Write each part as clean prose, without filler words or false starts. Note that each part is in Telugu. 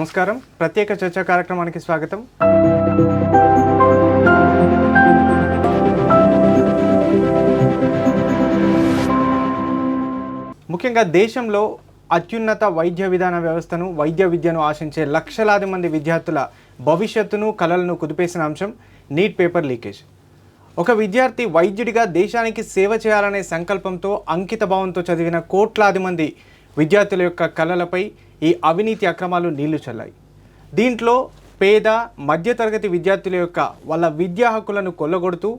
నమస్కారం. ప్రత్యేక చర్చా కార్యక్రమానికి స్వాగతం. ముఖ్యంగా దేశంలో అత్యున్నత వైద్య విధాన వ్యవస్థను, వైద్య విద్యను ఆశించే లక్షలాది మంది విద్యార్థుల భవిష్యత్తును, కలలను కుదిపేసిన అంశం నీట్ పేపర్ లీకేజ్. ఒక విద్యార్థి వైద్యుడిగా దేశానికి సేవ చేయాలనే సంకల్పంతో, అంకిత భావంతో చదివిన కోట్లాది మంది విద్యార్థుల యొక్క కలలపై ఈ అవినీతి అక్రమాలు నీళ్లు చల్లాయి. దీంట్లో పేద, మధ్యతరగతి విద్యార్థుల యొక్క వాళ్ళ విద్యా హక్కులను కొల్లగొడుతూ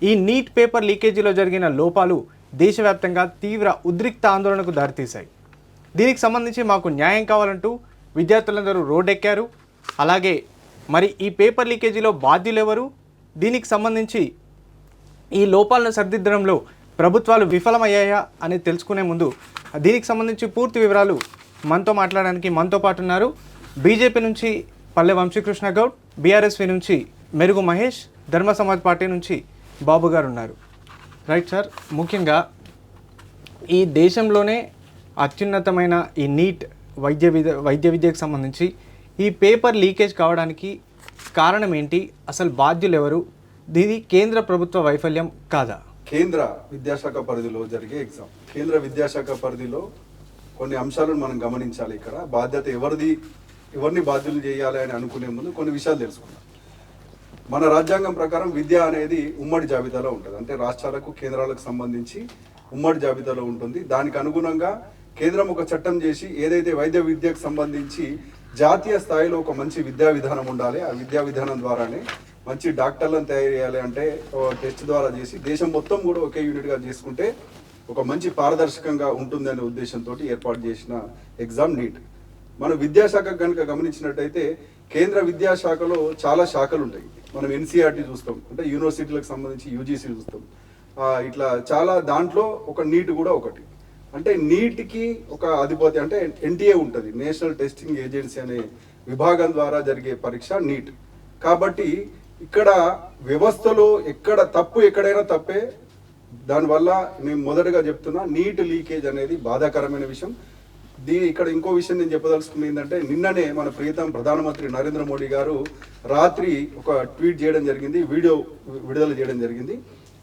ఈ నీట్ పేపర్ లీకేజీలో జరిగిన లోపాలు దేశవ్యాప్తంగా తీవ్ర ఉద్రిక్త ఆందోళనకు దారితీశాయి. దీనికి సంబంధించి మాకు న్యాయం కావాలంటూ విద్యార్థులందరూ రోడ్డెక్కారు. అలాగే మరి ఈ పేపర్ లీకేజీలో బాధ్యులు ఎవరు, దీనికి సంబంధించి ఈ లోపాలను సరిదిద్దడంలో ప్రభుత్వాలు విఫలమయ్యాయా అని తెలుసుకునే ముందు దీనికి సంబంధించి పూర్తి వివరాలు మనతో మాట్లాడడానికి మనతో పాటు ఉన్నారు బీజేపీ నుంచి పల్లె వంశీకృష్ణ గౌడ్, బీఆర్ఎస్వి నుంచి మెరుగు మహేష్, ధర్మ సమాజ్ పార్టీ నుంచి బాబు గారు ఉన్నారు. రైట్ సార్, ముఖ్యంగా ఈ దేశంలోనే అత్యున్నతమైన ఈ నీట్ వైద్య విద్యకు సంబంధించి ఈ పేపర్ లీకేజ్ కావడానికి కారణం ఏంటి, అసలు బాధ్యులు ఎవరు, దీని కేంద్ర ప్రభుత్వ వైఫల్యం కాదా? కేంద్ర విద్యాశాఖ పరిధిలో జరిగే ఎగ్జామ్. కేంద్ర విద్యాశాఖ పరిధిలో కొన్ని అంశాలను మనం గమనించాలి. ఇక్కడ బాధ్యత ఎవరిని బాధ్యులు చేయాలి అని అనుకునే ముందు కొన్ని విషయాలు తెలుసుకుందాం. మన రాజ్యాంగం ప్రకారం విద్య అనేది ఉమ్మడి జాబితాలో ఉంటుంది. అంటే రాష్ట్రాలకు, కేంద్రాలకు సంబంధించి ఉమ్మడి జాబితాలో ఉంటుంది. దానికి అనుగుణంగా కేంద్రం ఒక చట్టం చేసి ఏదైతే వైద్య విద్యకు సంబంధించి జాతీయ స్థాయిలో ఒక మంచి విద్యా విధానం ఉండాలి, ఆ విద్యా విధానం ద్వారానే మంచి డాక్టర్లను తయారు చేయాలి. అంటే టెస్ట్ ద్వారా చేసి దేశం మొత్తం కూడా ఒకే యూనిట్గా చేసుకుంటే ఒక మంచి పారదర్శకంగా ఉంటుందనే ఉద్దేశంతో ఏర్పాటు చేసిన ఎగ్జామ్ నీట్. మన విద్యాశాఖ కనుక గమనించినట్టయితే కేంద్ర విద్యాశాఖలో చాలా శాఖలు ఉంటాయి. మనం ఎన్సీఆర్టీ చూస్తాం, అంటే యూనివర్సిటీలకు సంబంధించి యూజీసీ చూస్తాం. ఇట్లా చాలా దాంట్లో ఒక నీట్ కూడా ఒకటి. అంటే నీట్కి ఒక అధిపతి అంటే ఎన్టీఏ ఉంటుంది, నేషనల్ టెస్టింగ్ ఏజెన్సీ అనే విభాగం ద్వారా జరిగే పరీక్ష నీట్. కాబట్టి ఇక్కడ వ్యవస్థలో ఎక్కడైనా తప్పే. దానివల్ల నేను మొదటగా చెప్తున్నా, నీట్ లీకేజ్ అనేది బాధాకరమైన విషయం. ఇక్కడ ఇంకో విషయం నేను చెప్పదలుచుకుంది ఏంటంటే, నిన్ననే మన ప్రియతమ ప్రధానమంత్రి నరేంద్ర మోడీ గారు రాత్రి ఒక ట్వీట్ చేయడం జరిగింది, వీడియో విడుదల చేయడం జరిగింది.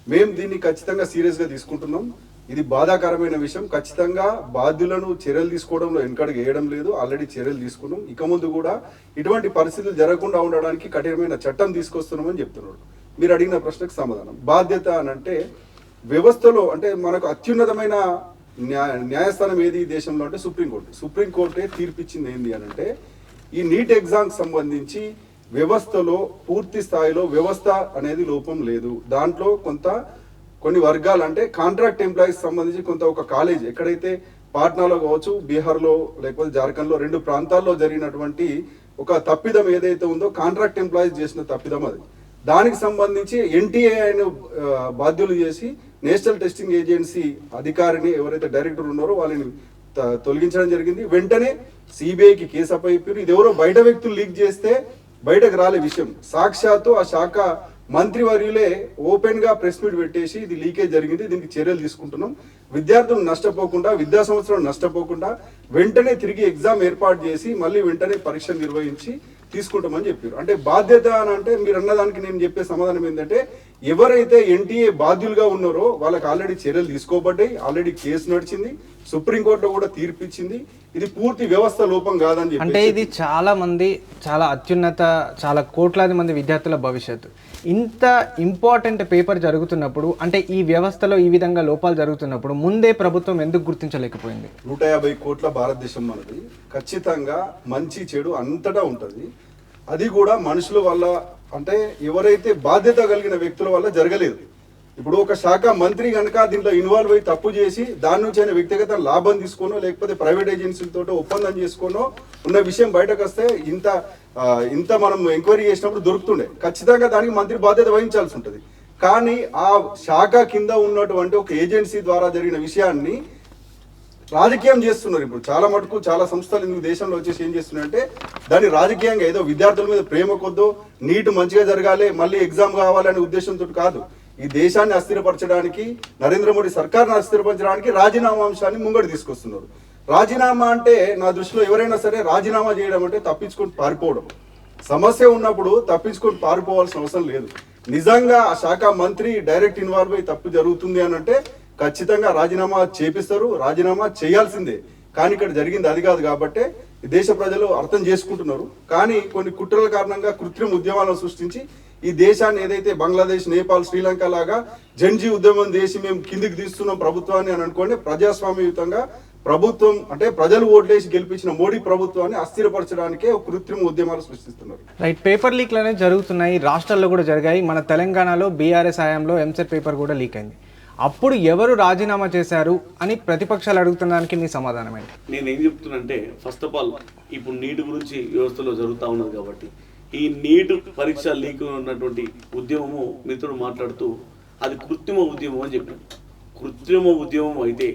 మేము దీన్ని ఖచ్చితంగా సీరియస్గా తీసుకుంటున్నాం. ఇది బాధాకరమైన విషయం. ఖచ్చితంగా బాధ్యులను చర్యలు తీసుకోవడంలో వెనకడుగు వేయడం లేదు, ఆల్రెడీ చర్యలు తీసుకున్నాం. ఇక ముందు కూడా ఇటువంటి పరిస్థితులు జరగకుండా ఉండడానికి కఠినమైన చట్టం తీసుకొస్తున్నామని చెప్తున్నాడు. మీరు అడిగిన ప్రశ్నకు సమాధానం. బాధ్యత అని అంటే వ్యవస్థలో అంటే మనకు అత్యున్నతమైన న్యాయస్థానం ఏది ఈ దేశంలో అంటే సుప్రీంకోర్టు. సుప్రీంకోర్టే తీర్పిచ్చింది ఏంది అని అంటే, ఈ నీట్ ఎగ్జామ్కి సంబంధించి వ్యవస్థలో పూర్తి స్థాయిలో వ్యవస్థ అనేది లోపం లేదు. దాంట్లో కొన్ని వర్గాలు అంటే కాంట్రాక్ట్ ఎంప్లాయీస్ సంబంధించి ఒక కాలేజ్ ఎక్కడైతే పాట్నాలో కావచ్చు, బీహార్లో లేకపోతే జార్ఖండ్లో 2 ప్రాంతాల్లో జరిగినటువంటి ఒక తప్పిదం ఏదైతే ఉందో కాంట్రాక్ట్ ఎంప్లాయీస్ చేసిన తప్పిదం అది. దానికి సంబంధించి ఎన్టీఏ బాధ్యులు చేసి నేషనల్ టెస్టింగ్ ఏజెన్సీ అధికారిని ఎవరైతే డైరెక్టర్ ఉన్నారో వాళ్ళని తొలగించడం జరిగింది. వెంటనే సిబిఐకి కేసు అప్పచెప్పారు. ఇది ఎవరో బయట వ్యక్తులు లీక్ చేస్తే బయటకు రాలే విషయం. సాక్షాత్తు ఆ శాఖ మంత్రివర్యులే ఓపెన్ గా ప్రెస్ మీట్ పెట్టేసి ఇది లీకేజ్ జరిగింది, దీనికి చర్యలు తీసుకుంటున్నాం, విద్యార్థులు నష్టపోకుండా, విద్యా సంవత్సరం నష్టపోకుండా వెంటనే తిరిగి ఎగ్జామ్ ఏర్పాటు చేసి మళ్ళీ వెంటనే పరీక్ష నిర్వహించి తీసుకుంటామని చెప్పారు. అంటే బాధ్యత అని అంటే మీరు అన్నదానికి నేను చెప్పే సమాధానం ఏంటంటే, ఎవరైతే ఎన్టీఏ బాధ్యులుగా ఉన్నారో వాళ్ళకి ఆల్రెడీ చర్యలు తీసుకోబడ్డాయి, ఆల్రెడీ కేసు నడిచింది, సుప్రీంకోర్టులో కూడా తీర్పిచ్చింది. ఇది పూర్తి వ్యవస్థ లోపం కాదని చెప్పి. అంటే ఇది చాలా అత్యున్నత, చాలా కోట్లాది మంది విద్యార్థుల భవిష్యత్తు. ఇంత ఇంపార్టెంట్ పేపర్ జరుగుతున్నప్పుడు, అంటే ఈ వ్యవస్థలో ఈ విధంగా లోపాలు జరుగుతున్నప్పుడు ముందే ప్రభుత్వం ఎందుకు గుర్తించలేకపోయింది? 150 కోట్ల భారతదేశం మనది. ఖచ్చితంగా మంచి చెడు అంతటా ఉంటుంది. అది కూడా మనుషుల వల్ల, అంటే ఎవరైతే బాధ్యత కలిగిన వ్యక్తుల వల్ల జరగలేదు. ఇప్పుడు ఒక శాఖ మంత్రి కనుక దీంట్లో ఇన్వాల్వ్ అయ్యి తప్పు చేసి దాని నుంచి ఆయన వ్యక్తిగత లాభం తీసుకోనో లేకపోతే ప్రైవేట్ ఏజెన్సీలతో ఒప్పందం చేసుకోనో ఉన్న విషయం బయటకు వస్తే ఇంత మనం ఎంక్వైరీ చేసినప్పుడు దొరుకుతుండే. ఖచ్చితంగా దానికి మంత్రి బాధ్యత వహించాల్సి ఉంటుంది. కానీ ఆ శాఖ కింద ఉన్నటువంటి ఒక ఏజెన్సీ ద్వారా జరిగిన విషయాన్ని రాజకీయం చేస్తున్నారు. ఇప్పుడు చాలా మటుకు చాలా సంస్థలు ఇందుకు దేశంలో వచ్చేసి ఏం చేస్తున్నాయంటే దాన్ని రాజకీయంగా ఏదో విద్యార్థుల మీద ప్రేమ కొద్దో, నీట్ మంచిగా జరగాలి, మళ్ళీ ఎగ్జామ్ కావాలనే ఉద్దేశంతో కాదు. ఈ దేశాన్ని అస్థిరపరచడానికి, నరేంద్ర మోడీ సర్కార్ను అస్థిరపరచడానికి రాజీనామా అంశాన్ని ముంగడు తీసుకొస్తున్నారు. రాజీనామా అంటే నా దృష్టిలో ఎవరైనా సరే రాజీనామా చేయడం అంటే తప్పించుకొని పారిపోవడం. సమస్య ఉన్నప్పుడు తప్పించుకొని పారిపోవాల్సిన అవసరం లేదు. నిజంగా ఆ శాఖ మంత్రి డైరెక్ట్ ఇన్వాల్వ్ అయ్యి తప్పు జరుగుతుంది అని అంటే ఖచ్చితంగా రాజీనామా చేపిస్తారు, రాజీనామా చేయాల్సిందే. కానీ ఇక్కడ జరిగింది అది కాదు కాబట్టి దేశ ప్రజలు అర్థం చేసుకుంటున్నారు. కానీ కొన్ని కుట్రల కారణంగా కృత్రిమ ఉద్యమాలను సృష్టించి ఈ దేశాన్ని ఏదైతే బంగ్లాదేశ్, నేపాల్, శ్రీలంక లాగా జన్జీ ఉద్యమం చేసి మేము కిందికి తీస్తున్నాం ప్రభుత్వాన్ని అని అనుకోండి, ప్రజాస్వామ్యయుతంగా ప్రభుత్వం అంటే ప్రజలు ఓట్లేసి గెలిపించిన మోడీ ప్రభుత్వాన్ని అస్థిరపరచడానికే ఒక కృత్రిమ ఉద్యమాలు సృష్టిస్తున్నారు. రైట్, పేపర్ లీక్లు అనేవి జరుగుతున్నాయి, రాష్ట్రాల్లో కూడా జరిగాయి. మన తెలంగాణలో బీఆర్ఎస్ హయాంలో ఎంసెట్ పేపర్ కూడా లీక్ అయింది. అప్పుడు ఎవరు రాజీనామా చేశారు అని ప్రతిపక్షాలు అడుగుతున్నదానికి మీ సమాధానం ఏంటి? నేనేం చెప్తున్నానంటే, ఫస్ట్ ఆఫ్ ఆల్ ఇప్పుడు నీట్ గురించి వ్యవస్థలో జరుగుతూ ఉన్నది కాబట్టి ఈ నీట్ పరీక్ష లీక్ ఉన్నటువంటి ఉద్యమము మిత్రుడు మాట్లాడుతూ అది కృత్రిమ ఉద్యమం అని చెప్పాడు. కృత్రిమ ఉద్యమం అయితే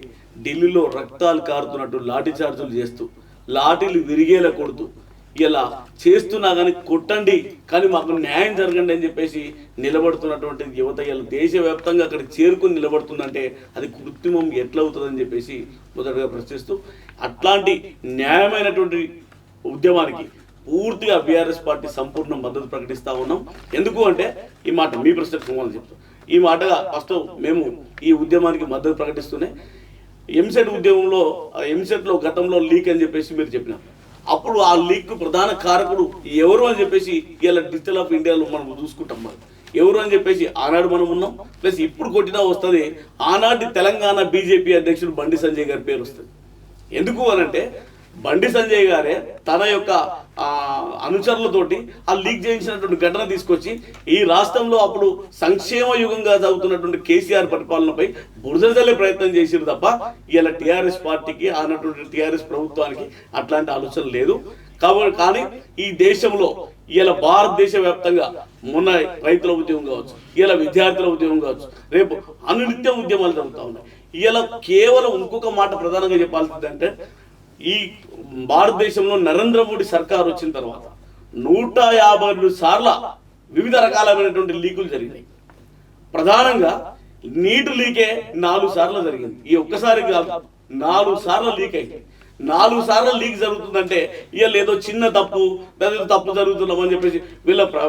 ఢిల్లీలో రక్తాలు కారుతున్నట్టు లాఠీ చార్జులు చేస్తూ లాఠీలు విరిగేలా కొడుతూ ఇలా చేస్తున్నా కానీ కొట్టండి కానీ మాకు న్యాయం జరగండి అని చెప్పేసి నిలబడుతున్నటువంటి యువత ఇలా దేశవ్యాప్తంగా అక్కడ చేరుకుని నిలబడుతుందంటే అది కృత్రిమం ఎట్లా అవుతుందని చెప్పేసి మొదటగా ప్రశ్నిస్తూ అట్లాంటి న్యాయమైనటువంటి ఉద్యమానికి పూర్తిగా బీఆర్ఎస్ పార్టీ సంపూర్ణ మద్దతు ప్రకటిస్తూ ఉన్నాం. ఎందుకు అంటే ఈ మాట మీ ప్రశ్నకు సమాధానం చెప్తాం. ఈ మాటగా ఫస్ట్ మేము ఈ ఉద్యమానికి మద్దతు ప్రకటిస్తూనే ఎంసెట్ ఉద్యమంలో ఎంసెట్లో గతంలో లీక్ అని చెప్పేసి మీరు చెప్పినారు. అప్పుడు ఆ లీక్ ప్రధాన కారకుడు ఎవరు అని చెప్పేసి ఇలా డిజిటల్ ఆఫ్ ఇండియాలో మనం చూసుకుంటాం. మరి ఎవరు అని చెప్పేసి ఆనాడు మనం ఉన్నాం, ప్లస్ ఇప్పుడు కొట్టినా వస్తుంది ఆనాటి తెలంగాణ బీజేపీ అధ్యక్షుడు బండి సంజయ్ గారి పేరు వస్తుంది. ఎందుకు అనంటే బండి సంజయ్ గారే తన యొక్క అనుచరులతోటి ఆ లీక్ చేయించినటువంటి ఘటన తీసుకొచ్చి ఈ రాష్ట్రంలో అప్పుడు సంక్షేమ యుగంగా సాగుతున్నటువంటి కేసీఆర్ పరిపాలనపై బురద జల్లే ప్రయత్నం చేసిరు తప్ప ఇలా టీఆర్ఎస్ పార్టీకి అన్నటువంటి టీఆర్ఎస్ ప్రభుత్వానికి అట్లాంటి ఆలోచన లేదు. కాబట్టి కానీ ఈ దేశంలో ఇలా భారతదేశ వ్యాప్తంగా మొన్న రైతుల ఉద్యమం కావచ్చు, ఇలా విద్యార్థుల ఉద్యమం కావచ్చు, రేపు అనునిత్యం ఉద్యమాలు జరుగుతూ ఉన్నాయి. ఇలా కేవలం ఇంకొక మాట ప్రధానంగా చెప్పాల్సిందంటే ఈ భారతదేశంలో నరేంద్ర మోడీ సర్కార్ వచ్చిన తర్వాత 152 సార్ల వివిధ రకాలైనటువంటి లీకులు జరిగినాయి. ప్రధానంగా నీటి లీకే 4 సార్లు జరిగింది. ఈ ఒక్కసారి కాదు 4 సార్లు లీక్ అయింది. 4 సార్లు లీక్ జరుగుతుందంటే ఇవాళ ఏదో చిన్న తప్పు తప్పు జరుగుతున్నామని చెప్పేసి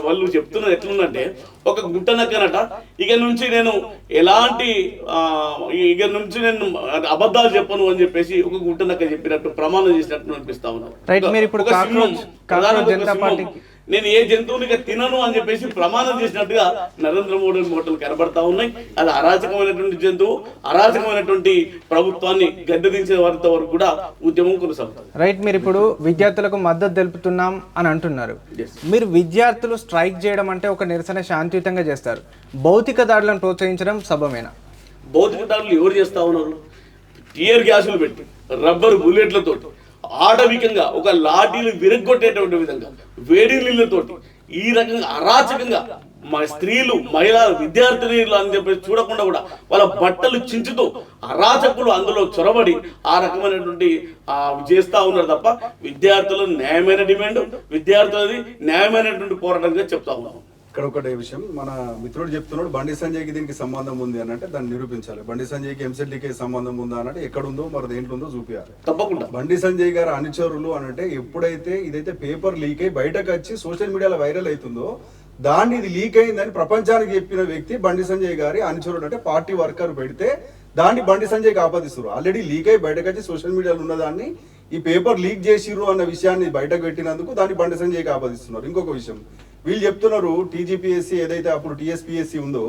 వాళ్ళు చెప్తున్నది ఎట్లుందంటే ఒక గుట్టనక్కనట ఇక నుంచి నేను ఎలాంటి అబద్ధాలు చెప్పను అని చెప్పేసి ఒక గుట్టనక్క చెప్పినట్టు ప్రమాణం చేసినట్టు అనిపిస్తా ఉన్నారు. నేను ఏ జంతువునిగా తినను అని చెప్పేసి ప్రమాణం చేసినట్టుగా నరేంద్ర మోడీ మోటలు కనబడతా ఉన్నాయి. అది అరాచకమైనటువంటి జంతువు, అరాచకమైనటువంటి ప్రభుత్వాన్ని గద్దెదించే వారితో వరకు కూడా ఉద్యమం కొనసాగుతుంది. రైట్, మీరు ఇప్పుడు విద్యార్థులకు మద్దతు తెలుపుతున్నాం అని అంటున్నారు. మీరు విద్యార్థులు స్ట్రైక్ చేయడం అంటే ఒక నిరసన శాంతియుతంగా చేస్తారు, భౌతిక దాడులను ప్రోత్సహించడం సబమేనా? భౌతిక దాడులు ఎవరు చేస్తా ఉన్నారు? టియర్ గ్యాసులు పెట్టి రబ్బర్ బుల్లెట్లతో ఆటవికంగా ఒక లాఠీలు విరగొట్టేటువంటి విధంగా వేడి నీళ్ళతోటి ఈ రకంగా అరాచకంగా మా స్త్రీలు, మహిళా విద్యార్థినీలు అని చెప్పేసి చూడకుండా కూడా వాళ్ళ బట్టలు చించుతూ అరాచకులు అందులో చొరబడి ఆ రకమైనటువంటి చేస్తూ ఉన్నారు తప్ప విద్యార్థుల న్యాయమైన డిమాండ్, విద్యార్థులది న్యాయమైనటువంటి పోరాటంగా చెప్తా ఉన్నాం. ఇక్కడ ఒకటే విషయం, మన మిత్రుడు చెప్తున్నాడు బండి సంజయ్కి దీనికి సంబంధం ఉంది అని అంటే దాన్ని నిరూపించాలి. బండి సంజయ్కి ఎంసెట్ లీకేజ్ సంబంధం ఉందా అంటే ఎక్కడుందో మరి దేంట్లో ఉందో చూపించాలి. తప్పకుండా బండి సంజయ్ గారు అనుచరులు అని అంటే ఎప్పుడైతే ఇదైతే పేపర్ లీక్ అయ్యి బయటకు వచ్చి సోషల్ మీడియాలో వైరల్ అవుతుందో దాన్ని ఇది లీక్ అయిందని ప్రపంచానికి చెప్పిన వ్యక్తి బండి సంజయ్ గారి అనుచరుడు. అంటే పార్టీ వర్కర్ పెడితే దాన్ని బండి సంజయ్కి ఆపాదిస్తారు. ఆల్రెడీ లీక్ అయ్యి బయటకు వచ్చి సోషల్ మీడియాలో ఉన్నదాన్ని ఈ పేపర్ లీక్ చేసిర్రు అన్న విషయాన్ని బయటకు పెట్టినందుకు దాన్ని బండి సంజయ్కి ఆపాదిస్తున్నారు. ఇంకొక విషయం వీళ్ళు చెప్తున్నారు, టీజీపీఎస్సీ ఏదైతే అప్పుడు టీఎస్పీఎస్సీ ఉందో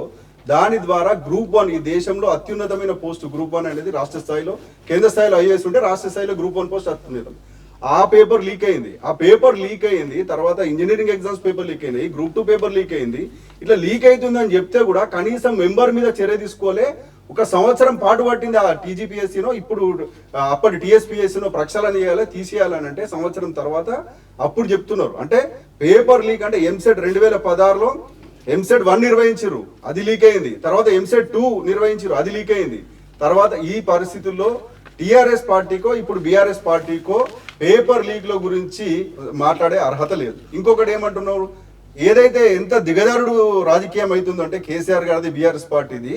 దాని ద్వారా గ్రూప్ 1 ఈ దేశంలో అత్యున్నతమైన పోస్ట్ గ్రూప్ 1 అనేది రాష్ట్ర స్థాయిలో, కేంద్ర స్థాయిలో ఐఏఎస్ ఉంటే రాష్ట్ర స్థాయిలో గ్రూప్ 1 పోస్ట్ అత్యున్నతం. ఆ పేపర్ లీక్ అయింది. ఆ పేపర్ లీక్ అయింది తర్వాత ఇంజనీరింగ్ ఎగ్జామ్స్ పేపర్ లీక్ అయింది, గ్రూప్ 2 పేపర్ లీక్ అయింది. ఇట్లా లీక్ అవుతుందని చెప్తే కూడా కనీసం మెంబర్ మీద చర్య తీసుకోలే. ఒక సంవత్సరం పాటు పట్టింది ఆ టీజీపీఎస్సీనో ఇప్పుడు అప్పటి టీఎస్పీఎస్సీనో ప్రక్షాళన చేయాలి, తీసేయాలని అంటే సంవత్సరం తర్వాత అప్పుడు చెప్తున్నారు. అంటే పేపర్ లీక్ అంటే ఎంసెట్ 2016లో ఎంసెట్ 1 నిర్వహించారు, అది లీక్ అయింది. తర్వాత ఎంసెట్ 2 నిర్వహించారు, అది లీక్ అయింది. తర్వాత ఈ పరిస్థితుల్లో టీఆర్ఎస్ పార్టీకో ఇప్పుడు బీఆర్ఎస్ పార్టీకో పేపర్ లీక్ల గురించి మాట్లాడే అర్హత లేదు. ఇంకొకటి ఏమంటున్నారు, ఏదైతే ఎంత దిగజారుడు రాజకీయం అవుతుందో అంటే కేసీఆర్ గారిది బీఆర్ఎస్ పార్టీది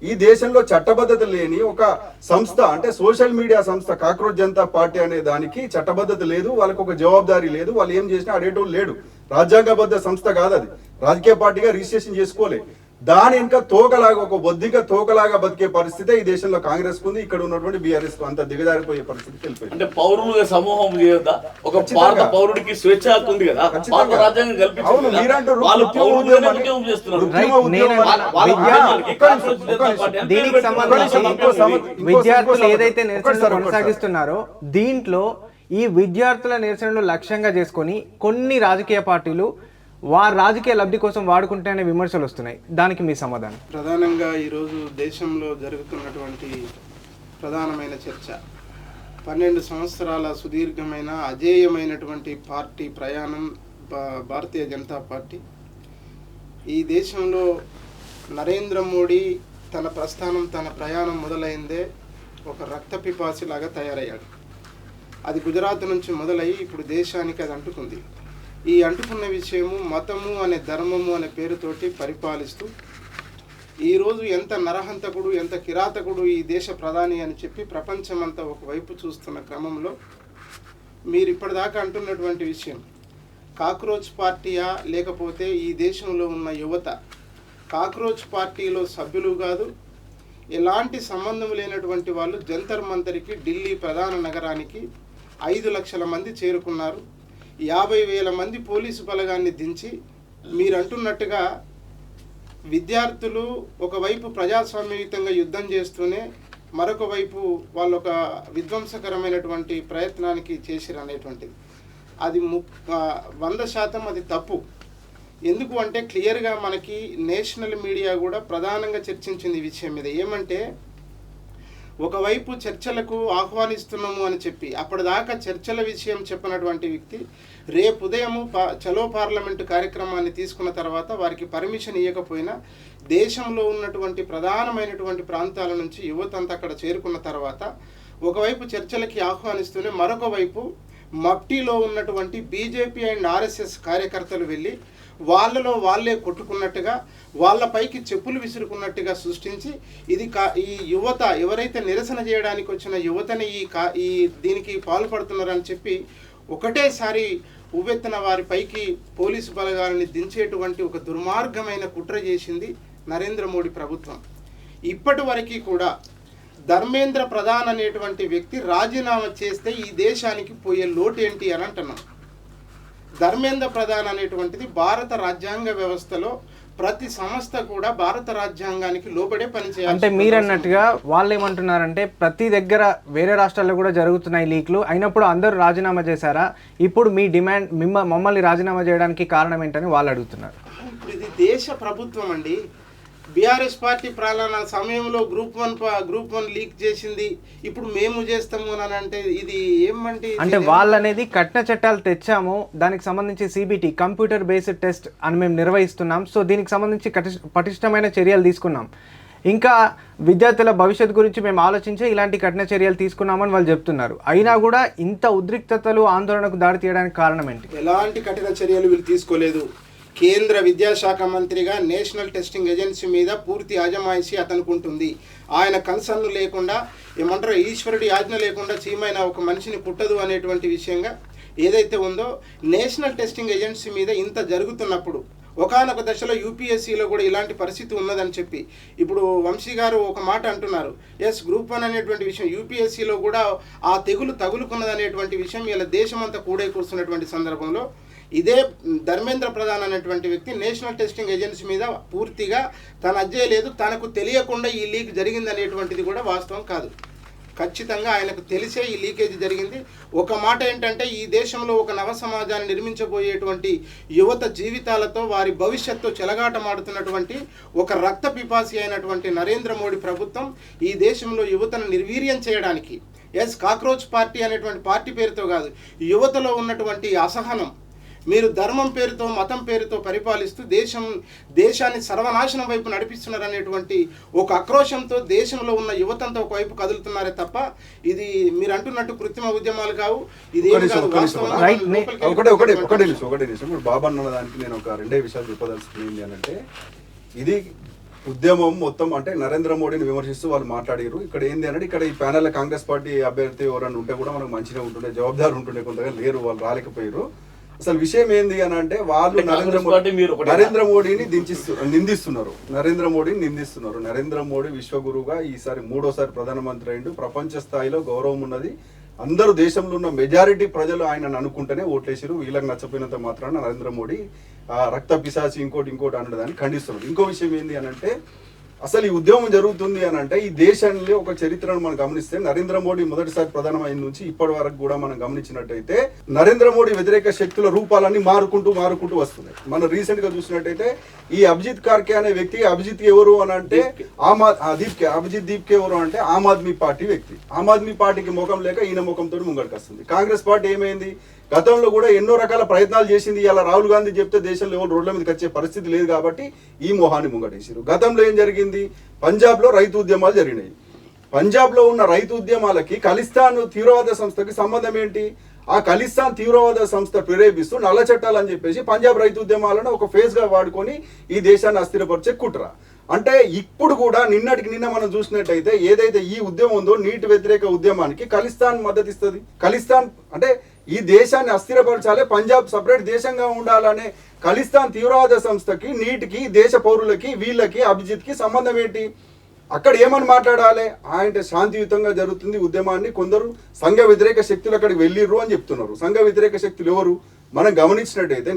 ఈ దేశంలో చట్టబద్ధత లేని ఒక సంస్థ అంటే సోషల్ మీడియా సంస్థ కాక్రోచ్ జనతా పార్టీ అనే దానికి చట్టబద్ధత లేదు, వాళ్ళకి ఒక జవాబుదారీ లేదు, వాళ్ళు ఏం చేసినా అడేటోళ్ళు లేడు. రాజ్యాంగబద్ధ సంస్థ కాదు అది, రాజకీయ పార్టీగా రిజిస్ట్రేషన్ చేసుకోలే. దాని ఇంకా తోకలాగా ఒక బొద్దిగా తోకలాగా బతికే పరిస్థితి ఈ దేశంలో కాంగ్రెస్ ఉంది, ఇక్కడ ఉన్నటువంటి బీఆర్ఎస్ అంత దిగజారిపోయే పరిస్థితికి వెళ్ళిపోయింది. అంటే పౌరులుగా సమూహం చేయొద్దా? ఒక భారత పౌరుడికి స్వేచ్ఛ హక్కు ఉంది కదా, భారత రాజ్యాంగం కల్పించింది. వాళ్ళు పౌరులుగానే ఉద్యమం చేస్తున్నారు. దీనికి సంబంధించి విద్యార్థులు ఏదైతే నిరసనలు కొనసాగిస్తున్నారో దీంట్లో ఈ విద్యార్థుల నిరసనలు లక్ష్యంగా చేసుకొని కొన్ని రాజకీయ పార్టీలు వారి రాజకీయ లబ్ధి కోసం వాడుకుంటేనే విమర్శలు వస్తున్నాయి. దానికి మీ సమాధానం? ప్రధానంగా ఈరోజు దేశంలో జరుగుతున్నటువంటి ప్రధానమైన చర్చ 12 సంవత్సరాల సుదీర్ఘమైన అజేయమైనటువంటి పార్టీ ప్రయాణం భారతీయ జనతా పార్టీ. ఈ దేశంలో నరేంద్ర మోడీ తన ప్రస్థానం తన ప్రయాణం మొదలైందే ఒక రక్త పిపాసిలాగా తయారయ్యాడు. అది గుజరాత్ నుంచి మొదలై ఇప్పుడు దేశానికి అది అంటుకుంది. ఈ అంటుకున్న విషయము మతము అనే ధర్మము అనే పేరుతోటి పరిపాలిస్తూ ఈరోజు ఎంత నరహంతకుడు ఎంత కిరాతకుడు ఈ దేశ ప్రధాని అని చెప్పి ప్రపంచమంతా ఒకవైపు చూస్తున్న క్రమంలో మీరు ఇప్పటిదాకా అంటున్నటువంటి విషయం కాక్రోచ్ పార్టీయా లేకపోతే ఈ దేశంలో ఉన్న యువత కాక్రోచ్ పార్టీలో సభ్యులు కాదు, ఎలాంటి సంబంధం లేనటువంటి వాళ్ళు జంతర్ మంతర్కి ఢిల్లీ ప్రధాన నగరానికి 5 లక్షల మంది చేరుకున్నారు. 50,000 మంది పోలీసు బలగాన్ని దించి మీరు అంటున్నట్టుగా విద్యార్థులు ఒకవైపు ప్రజాస్వామ్యయుతంగా యుద్ధం చేస్తూనే మరొక వైపు వాళ్ళు ఒక విధ్వంసకరమైనటువంటి ప్రయత్నానికి చేసిరు అనేటువంటిది అది 100% అది తప్పు. ఎందుకు అంటే క్లియర్గా మనకి నేషనల్ మీడియా కూడా ప్రధానంగా చర్చించింది ఈ విషయం మీద. ఏమంటే ఒకవైపు చర్చలకు ఆహ్వానిస్తున్నాము అని చెప్పి అప్పటిదాకా చర్చల విషయం చెప్పినటువంటి వ్యక్తి రేపు ఉదయము చలో పార్లమెంటు కార్యక్రమాన్ని తీసుకున్న తర్వాత వారికి పర్మిషన్ ఇవ్వకపోయినా దేశంలో ఉన్నటువంటి ప్రధానమైనటువంటి ప్రాంతాల నుంచి యువత అంతా అక్కడ చేరుకున్న తర్వాత ఒకవైపు చర్చలకి ఆహ్వానిస్తూనే మరొక వైపు మఫ్టీలో ఉన్నటువంటి బీజేపీ అండ్ ఆర్ఎస్ఎస్ కార్యకర్తలు వెళ్ళి వాళ్ళలో వాళ్ళే కొట్టుకున్నట్టుగా వాళ్ళపైకి చెప్పులు విసురుకున్నట్టుగా సృష్టించి ఇది ఈ యువత ఎవరైతే నిరసన చేయడానికి వచ్చిన యువతని ఈ దీనికి పాల్పడుతున్నారని చెప్పి ఒకటేసారి ఉవ్వెత్తున వారిపైకి పోలీసు బలగాలని దించేటువంటి ఒక దుర్మార్గమైన కుట్ర చేసింది నరేంద్ర మోడీ ప్రభుత్వం. ఇప్పటి వరకు కూడా ధర్మేంద్ర ప్రధాన్ అనేటువంటి వ్యక్తి రాజీనామా చేస్తే ఈ దేశానికి పోయే లోటు ఏంటి అని అంటున్నాం. ధర్మేంద్ర ప్రధాన్ అనేటువంటిది భారత రాజ్యాంగ వ్యవస్థలో ప్రతి సంస్థ కూడా భారత రాజ్యాంగానికి లోబడే పనిచేయాలి. అంటే మీరు అన్నట్టుగా వాళ్ళు ఏమంటున్నారంటే ప్రతి దగ్గర వేరే రాష్ట్రాల్లో కూడా జరుగుతున్నాయి లీక్లు అయినప్పుడు అందరూ రాజీనామా చేశారా, ఇప్పుడు మీ డిమాండ్ మమ్మల్ని రాజీనామా చేయడానికి కారణం ఏంటని వాళ్ళు అడుగుతున్నారు. ఇప్పుడు ఇది దేశ ప్రభుత్వం అండి. బీఆర్ఎస్ పార్టీ ప్రారంభ సమయంలో గ్రూప్ వన్ లీక్ చేసింది, ఇప్పుడు మేము చేస్తాము అని అంటే ఇది ఏమంటే అంటే వాళ్ళు అనేది కఠిన చట్టాలు తెచ్చాము, దానికి సంబంధించి సిబిటి కంప్యూటర్ బేస్డ్ టెస్ట్ అని మేము నిర్వహిస్తున్నాం, సో దీనికి సంబంధించి పటిష్టమైన చర్యలు తీసుకున్నాం, ఇంకా విద్యార్థుల భవిష్యత్తు గురించి మేము ఆలోచించి ఇలాంటి కఠిన చర్యలు తీసుకున్నామని వాళ్ళు చెప్తున్నారు. అయినా కూడా ఇంత ఉద్రిక్తతలు ఆందోళనకు దారి తీయడానికి కారణం ఏంటి? ఎలాంటి కఠిన చర్యలు వీళ్ళు తీసుకోలేదు. కేంద్ర విద్యాశాఖ మంత్రిగా నేషనల్ టెస్టింగ్ ఏజెన్సీ మీద పూర్తి అజమాయిషీ అతనికి ఉంటుంది. ఆయన కన్సర్న్ లేకుండా ఏమంటారు ఈశ్వరుడి ఆజ్ఞ లేకుండా చీమైన ఒక మనిషిని పుట్టదు అనేటువంటి విషయంగా ఏదైతే ఉందో నేషనల్ టెస్టింగ్ ఏజెన్సీ మీద ఇంత జరుగుతున్నప్పుడు ఒకానొక దశలో యూపీఎస్సీలో కూడా ఇలాంటి పరిస్థితి ఉన్నదని చెప్పి ఇప్పుడు వంశీ గారు ఒక మాట అంటున్నారు. ఎస్ గ్రూప్ 1 అనేటువంటి విషయం యూపీఎస్సీలో కూడా ఆ తెగులు తగులుకున్నదనేటువంటి విషయం ఇలా దేశమంతా కూడే కూర్చున్నటువంటి సందర్భంలో ఇదే ధర్మేంద్ర ప్రధాన్ అనేటువంటి వ్యక్తి నేషనల్ టెస్టింగ్ ఏజెన్సీ మీద పూర్తిగా తన అజ్జే లేదు, తనకు తెలియకుండా ఈ లీక్ జరిగింది అనేటువంటిది కూడా వాస్తవం కాదు. ఖచ్చితంగా ఆయనకు తెలిసే ఈ లీకేజ్ జరిగింది. ఒక మాట ఏంటంటే ఈ దేశంలో ఒక నవ సమాజాన్ని నిర్మించబోయేటువంటి యువత జీవితాలతో వారి భవిష్యత్తు చెలగాటమాడుతున్నటువంటి ఒక రక్త పిపాసి అయినటువంటి నరేంద్ర మోడీ ప్రభుత్వం ఈ దేశంలో యువతను నిర్వీర్యం చేయడానికి కాక్రోచ్ పార్టీ అనేటువంటి పార్టీ పేరుతో కాదు, యువతలో ఉన్నటువంటి అసహనం మీరు ధర్మం పేరుతో మతం పేరుతో పరిపాలిస్తూ దేశాన్ని సర్వనాశనం వైపు నడిపిస్తున్నారు అనేటువంటి ఒక ఆక్రోశంతో దేశంలో ఉన్న యువతంతా ఒకవైపు కదులుతున్నారే తప్ప ఇది మీరు అంటున్నట్టు కృత్రిమ ఉద్యమాలు కావు. ఇది ఒకటి బాబా అన్న దానికి నేను ఒక రెండే విషయాలు చెప్పదలుచుకుంది అంటే ఇది ఉద్యమం మొత్తం అంటే నరేంద్ర మోడీని విమర్శిస్తూ వాళ్ళు మాట్లాడారు. ఇక్కడ ఏంది అంటే ఇక్కడ ఈ ప్యానెల్ కాంగ్రెస్ పార్టీ అభ్యర్థి ఎవరైనా ఉంటే కూడా మనకు మంచిగా ఉంటుండే, జవాబుదారు ఉంటుండే, కొంతగా లేరు, వాళ్ళు రాలేకపోయారు. అసలు విషయం ఏంది అని అంటే వాళ్ళు నరేంద్ర మోడీని నిందిస్తున్నారు. నరేంద్ర మోడీ విశ్వగురువుగా ఈసారి 3వ ప్రధానమంత్రి అయిండు. ప్రపంచ స్థాయిలో గౌరవం ఉన్నది. అందరూ దేశంలో ఉన్న మెజారిటీ ప్రజలు ఆయన అనుకుంటేనే ఓట్లేసారు. వీళ్ళకి నచ్చపోయినంత మాత్రాన నరేంద్ర మోడీ రక్త పిశాచి ఇంకోటి అనడాన్ని ఖండిస్తున్నారు. ఇంకో విషయం ఏంది అని అంటే అసలు ఈ ఉద్యమం జరుగుతుంది అని అంటే ఈ దేశంలో ఒక చరిత్రను మనం గమనిస్తే నరేంద్ర మోడీ మొదటిసారి ప్రధానమైన నుంచి ఇప్పటి వరకు కూడా మనం గమనించినట్టయితే నరేంద్ర మోడీ వ్యతిరేక శక్తుల రూపాలన్నీ మారుకుంటూ వస్తున్నాయి. మనం రీసెంట్ గా చూసినట్టయితే ఈ అభిజిత్ కార్కే అనే వ్యక్తి, అభిజిత్ ఎవరు అని అంటే అభిజిత్ దీప్కే ఎవరు అంటే ఆమ్ ఆద్మీ పార్టీ వ్యక్తి. ఆమ్ ఆద్మీ పార్టీకి ముఖం లేక ఈయన ముఖంతో ముంగడికి వస్తుంది. కాంగ్రెస్ పార్టీ ఏమైంది, గతంలో కూడా ఎన్నో రకాల ప్రయత్నాలు చేసింది. ఇలా రాహుల్ గాంధీ చెప్తే దేశంలో ఎవరు రోడ్ల మీదకి వచ్చే పరిస్థితి లేదు కాబట్టి ఈ మొహాన్ని ముంగటేసారు. గతంలో ఏం జరిగింది, పంజాబ్లో రైతు ఉద్యమాలు జరిగినాయి. పంజాబ్లో ఉన్న రైతు ఉద్యమాలకి ఖలిస్తాన్ తీవ్రవాద సంస్థకి సంబంధం ఏంటి? ఆ ఖలిస్తాన్ తీవ్రవాద సంస్థ ప్రేరేపిస్తూ నల్ల చట్టాలు అని చెప్పేసి పంజాబ్ రైతు ఉద్యమాలను ఒక ఫేజ్ గా వాడుకొని ఈ దేశాన్ని అస్థిరపరిచే కుట్ర. అంటే ఇప్పుడు కూడా నిన్న మనం చూసినట్టయితే ఏదైతే ఈ ఉద్యమం ఉందో నీటి వ్యతిరేక ఉద్యమానికి ఖలిస్తాన్ మద్దతు ఇస్తుంది. ఖలిస్తాన్ అంటే ఈ దేశాన్ని అస్థిరపరచాలి, పంజాబ్ సపరేట్ దేశంగా ఉండాలనే ఖలిస్తాన్ తీవ్రవాద సంస్థకి, నీటికి, దేశ పౌరులకి, వీళ్ళకి, అభిజిత్కి సంబంధం ఏంటి? అక్కడ ఏమని మాట్లాడాలి? ఆయన శాంతియుతంగా జరుగుతుంది ఉద్యమాన్ని, కొందరు సంఘ వ్యతిరేక శక్తులు అక్కడికి వెళ్ళిర్రు అని చెప్తున్నారు. సంఘ వ్యతిరేక శక్తులు ఎవరు? మనం గమనించినట్టయితే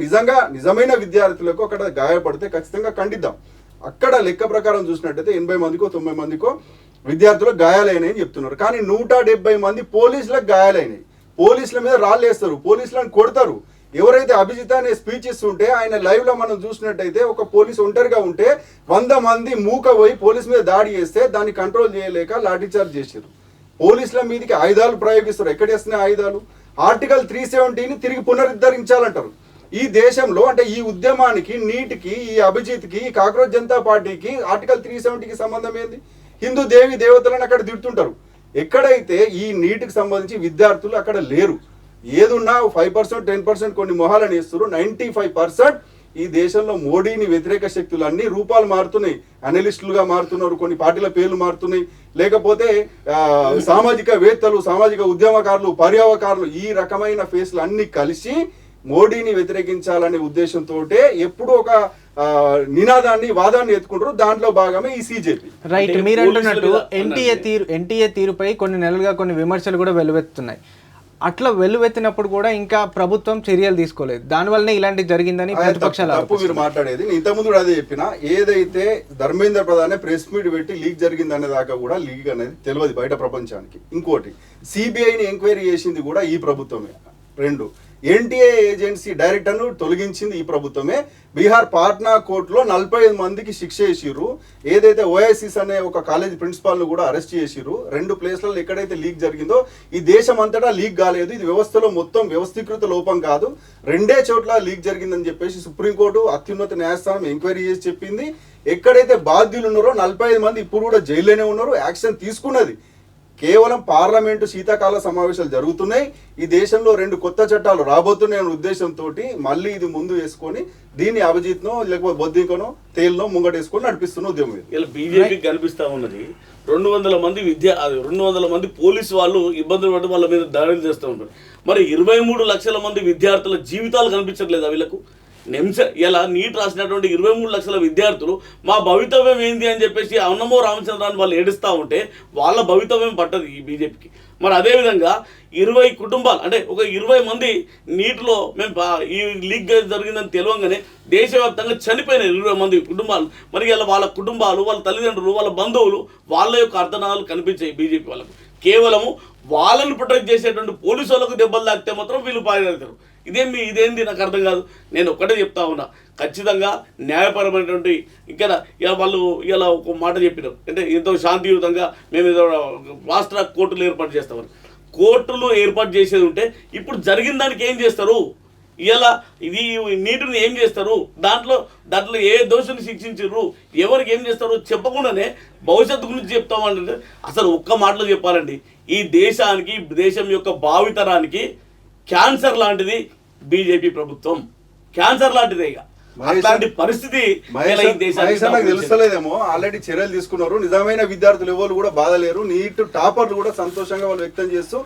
నిజమైన విద్యార్థులకు అక్కడ గాయపడితే ఖచ్చితంగా ఖండిద్దాం. అక్కడ లెక్క ప్రకారం చూసినట్టయితే 80 మందికో 90 మందికో విద్యార్థులకు గాయాలైనాయని చెప్తున్నారు. కానీ 170 మంది పోలీసులకు గాయాలైనాయి. పోలీసుల మీద రాళ్ళు వేస్తారు, పోలీసులను కొడతారు. ఎవరైతే అభిజిత్ అనే స్పీచ్ ఇస్తుంటే ఆయన లైవ్ లో మనం చూసినట్టయితే ఒక పోలీసు ఒంటరిగా ఉంటే 100 మంది మూకపోయి పోలీసు మీద దాడి చేస్తే దాన్ని కంట్రోల్ చేయలేక లాఠీచార్జ్ చేశారు. పోలీసుల మీదకి ఆయుధాలు ప్రయోగిస్తారు. ఎక్కడ వేస్తున్నాయి ఆయుధాలు? ఆర్టికల్ 370ని తిరిగి పునరుద్ధరించాలంటారు. ఈ దేశంలో అంటే ఈ ఉద్యమానికి, నీటికి, ఈ అభిజిత్కి, ఈ కాక్రోచ్ జనతా పార్టీకి ఆర్టికల్ 370కి సంబంధం ఏంది? హిందూ దేవి దేవతలను అక్కడ తిడుతుంటారు. ఎక్కడైతే ఈ నీటికి సంబంధించి విద్యార్థులు అక్కడ లేరు. ఏదున్నా 5%, 10% కొన్ని మొహాలను వేస్తారు. 95% ఈ దేశంలో మోడీని వ్యతిరేక శక్తులు అన్ని రూపాలు మారుతున్నాయి. అనలిస్టులుగా మారుతున్నారు, కొన్ని పార్టీల పేర్లు మారుతున్నాయి, లేకపోతే సామాజిక వేత్తలు, సామాజిక ఉద్యమకారులు, పర్యావకారులు, ఈ రకమైన ఫేస్లు అన్ని కలిసి మోడీని వ్యతిరేకించాలనే ఉద్దేశంతో ఎప్పుడు ఒక నినాదాన్ని, వాదాన్ని ఎత్తుకుంటారు. దాంట్లో భాగమే ఈ సిజేపీ. రైట్, మీరు అంటున్నట్టు ఎన్టీఏ తీరుపై కొన్ని నెలలుగా కొన్ని విమర్శలు కూడా వెలువెత్తున్నాయి. అట్లా వెల్లువెత్తినప్పుడు కూడా ఇంకా ప్రభుత్వం చర్యలు తీసుకోలేదు. దానివల్లనే ఇలాంటివి జరిగిందని ప్రతిపక్షాలు తప్పు మీరు మాట్లాడేది. నేను ఇంతకుముందు కూడా అదే చెప్పిన. ఏదైతే ధర్మేంద్ర ప్రధానే ప్రెస్ మీట్ పెట్టి లీక్ జరిగింది అనే దాకా కూడా లీక్ అనేది తెలియదు బయట ప్రపంచానికి. ఇంకోటి, సిబిఐని ఎంక్వైరీ చేసింది కూడా ఈ ప్రభుత్వమే. 2, ఎన్టీఏ ఏజెన్సీ డైరెక్టర్ను తొలగించింది ఈ ప్రభుత్వమే. బీహార్ పాట్నా కోర్టులో 45 మందికి శిక్ష చేసిర్రు. ఏదైతే ఓఐసిస్ అనే ఒక కాలేజ్ ప్రిన్సిపాల్ను కూడా అరెస్ట్ చేసిర్రు. 2 ప్లేస్లలో ఎక్కడైతే లీక్ జరిగిందో ఈ దేశం అంతటా లీక్ కాలేదు. ఇది వ్యవస్థలో మొత్తం వ్యవస్థీకృత లోపం కాదు, 2 చోట్ల లీక్ జరిగిందని చెప్పేసి సుప్రీంకోర్టు, అత్యున్నత న్యాయస్థానం ఎంక్వైరీ చేసి చెప్పింది. ఎక్కడైతే బాధ్యులు ఉన్నారో 45 మంది ఇప్పుడు కూడా జైల్లోనే ఉన్నారు. యాక్షన్ తీసుకున్నది కేవలం పార్లమెంటు శీతాకాల సమావేశాలు జరుగుతున్నాయి. ఈ దేశంలో 2 కొత్త చట్టాలు రాబోతున్నాయనే ఉద్దేశంతో మళ్ళీ ఇది ముందు వేసుకొని దీన్ని అభిజిత్నో లేకపోతే బొద్దింకనో తేలినో ముంగటేసుకొని నడిపిస్తున్న ఉద్యమం. ఇలా బీజేపీ కనిపిస్తా ఉన్నది. 200 మంది 200 మంది పోలీసు వాళ్ళు ఇబ్బందులు పడి వాళ్ళ మీద దాడులు చేస్తూ ఉంటారు. మరి 23 లక్షల మంది విద్యార్థుల జీవితాలు కనిపించట్లేదా వీళ్ళకు? ఇలా నీట్ రాసినటువంటి 23 లక్షల విద్యార్థులు మా భవితవ్యం ఏంది అని చెప్పేసి అన్నమో రామచంద్రాన్ని వాళ్ళు ఏడుస్తూ ఉంటే వాళ్ళ భవితవ్యం పట్టదు ఈ బీజేపీకి. మరి అదేవిధంగా 20 కుటుంబాలు అంటే ఒక 20 మంది నీటిలో మేము ఈ లీక్ జరిగిందని తెలియగానే దేశవ్యాప్తంగా చనిపోయిన 20 మంది కుటుంబాలు. మరి ఇలా వాళ్ళ కుటుంబాలు, వాళ్ళ తల్లిదండ్రులు, వాళ్ళ బంధువులు, వాళ్ళ యొక్క అర్థనాలు కనిపించాయి బీజేపీ వాళ్ళకు. కేవలము వాళ్ళని ప్రొటెక్ట్ చేసేటువంటి పోలీసు వాళ్ళకు దెబ్బలు తాకితే మాత్రం వీళ్ళు పాల్గొడతారు. ఇదేంది నాకు అర్థం కాదు. నేను ఒక్కటే చెప్తా ఉన్నా, ఖచ్చితంగా న్యాయపరమైనటువంటి ఇక్కడ వాళ్ళు ఇలా ఒక మాట చెప్పినారు అంటే ఎంతో శాంతియుతంగా మేము ఏదో రాష్ట్ర కోర్టులు ఏర్పాటు చేస్తామని. కోర్టులు ఏర్పాటు చేసేది ఉంటే ఇప్పుడు జరిగిన దానికి ఏం చేస్తారు? ఇలా ఇది నీటిని ఏం చేస్తారు? దాంట్లో ఏ దోషుని శిక్షించారు, ఎవరికి ఏం చేస్తారు చెప్పకుండానే భవిష్యత్తు గురించి చెప్తామంటే అసలు ఒక్క మాటలో చెప్పాలండి, ఈ దేశానికి, దేశం యొక్క భావితరానికి క్యాన్సర్ లాంటిది బీజేపీ ప్రభుత్వం. క్యాన్సర్ లాంటిదే. ఇక అట్లాంటి పరిస్థితి ఇలా ఈ దేశానికి నాకు తెలుస్తలేదేమో, ఆల్రెడీ చర్యలు తీసుకున్నారు. నిజమైన విద్యార్థులు ఎవరు కూడా బాధలేరు. నీట్ టాపర్లు కూడా సంతోషంగా వాళ్ళు వ్యక్తం చేస్తూ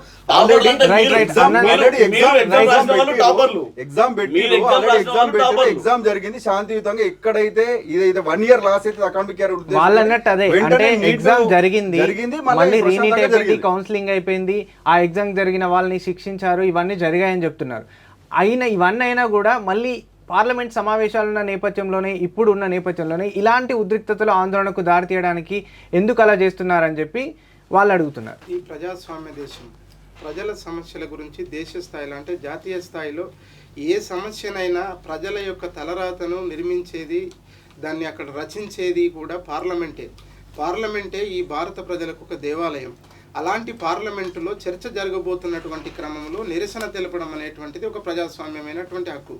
ఎగ్జామ్ జరిగింది శాంతియుతంగా. ఎక్కడైతే ఇదైతే 1 year లాస్ అయితే అకాడమిక్ ఇయర్ వాళ్ళు అన్నట్టు అదే, అంటే ఎగ్జామ్ జరిగింది, మళ్ళీ రీనీట్ అయిపోయింది, కౌన్సిలింగ్ అయిపోయింది, ఆ ఎగ్జామ్ జరిగిన వాళ్ళని శిక్షించారు, ఇవన్నీ జరిగాయని చెప్తున్నారు. ఇవన్నీ అయినా కూడా మళ్ళీ పార్లమెంట్ సమావేశాలు ఉన్న నేపథ్యంలోనే, ఇప్పుడు ఉన్న నేపథ్యంలోనే ఇలాంటి ఉద్రిక్తతలు ఆందోళనకు దారితీయడానికి ఎందుకు అలా చేస్తున్నారని చెప్పి వాళ్ళు అడుగుతున్నారు. ఈ ప్రజాస్వామ్య దేశం ప్రజల సమస్యల గురించి దేశ స్థాయిలో అంటే జాతీయ స్థాయిలో ఏ సమస్యనైనా ప్రజల యొక్క తలరాతను నిర్మించేది, దాన్ని అక్కడ రచించేది కూడా పార్లమెంటే ఈ భారత ప్రజలకు ఒక దేవాలయం. అలాంటి పార్లమెంటులో చర్చ జరగబోతున్నటువంటి క్రమంలో నిరసన తెలపడం అనేటువంటిది ఒక ప్రజాస్వామ్యమైనటువంటి హక్కు.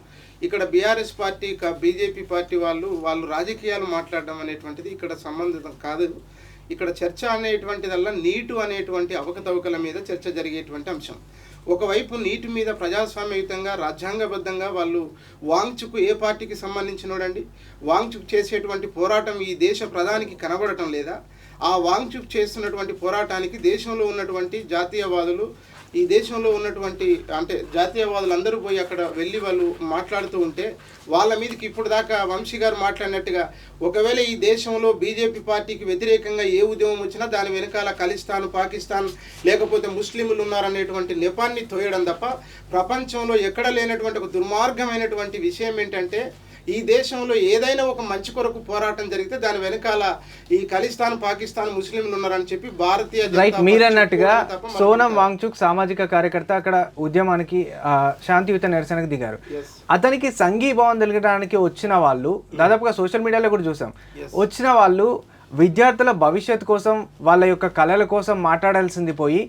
ఇక్కడ బీఆర్ఎస్ పార్టీ బీజేపీ పార్టీ వాళ్ళు రాజకీయాలు మాట్లాడడం అనేటువంటిది ఇక్కడ సంబంధితం కాదు. ఇక్కడ చర్చ అనేటువంటిదల్లా నీటు అనేటువంటి అవకతవకల మీద చర్చ జరిగేటువంటి అంశం. ఒకవైపు నీటి మీద ప్రజాస్వామ్యయుతంగా రాజ్యాంగబద్ధంగా వాళ్ళు వాంగ్చుక్ ఏ పార్టీకి సంబంధించినోడండి? వాంగ్చుక్ చేసేటువంటి పోరాటం ఈ దేశ ప్రధానికి కనబడటం లేదా? ఆ వాంగ్చుక్ చేస్తున్నటువంటి పోరాటానికి దేశంలో ఉన్నటువంటి జాతీయవాదులు, ఈ దేశంలో ఉన్నటువంటి అంటే జాతీయవాదులు అందరూ పోయి అక్కడ వెళ్ళి వాళ్ళు మాట్లాడుతూ ఉంటే వాళ్ళ మీదకి ఇప్పుడు దాకా వంశీ గారు మాట్లాడినట్టుగా ఒకవేళ ఈ దేశంలో బీజేపీ పార్టీకి వ్యతిరేకంగా ఏ ఉద్యమం వచ్చినా దాని వెనకాల ఖలిస్తాన్, పాకిస్తాన్ లేకపోతే ముస్లింలు ఉన్నారనేటువంటి నెపాన్ని తోయడం తప్ప ప్రపంచంలో ఎక్కడ లేనటువంటి ఒక దుర్మార్గమైనటువంటి విషయం ఏంటంటే ఈ దేశంలో ఏదైనా ఒక మంచి కొరకు పోరాటం జరిగితే దాని వెనకాల ఈ ఖలిస్తాన్, పాకిస్తాన్, ముస్లింలు ఉన్నారని చెప్పి భారతీయ రైట్ మీరన్నట్టుగా సోనం వాంగ్చుక్ సామాజిక కార్యకర్త అక్కడ ఉద్యమానికి శాంతియుత నిరసనకు దిగారు. అతనికి సంఘీభావం తెలియడానికి వచ్చిన వాళ్ళు దాదాపుగా సోషల్ మీడియాలో కూడా చూసాం, వచ్చిన వాళ్ళు విద్యార్థుల భవిష్యత్ కోసం, వాళ్ళ యొక్క కళల కోసం మాట్లాడాల్సింది పోయి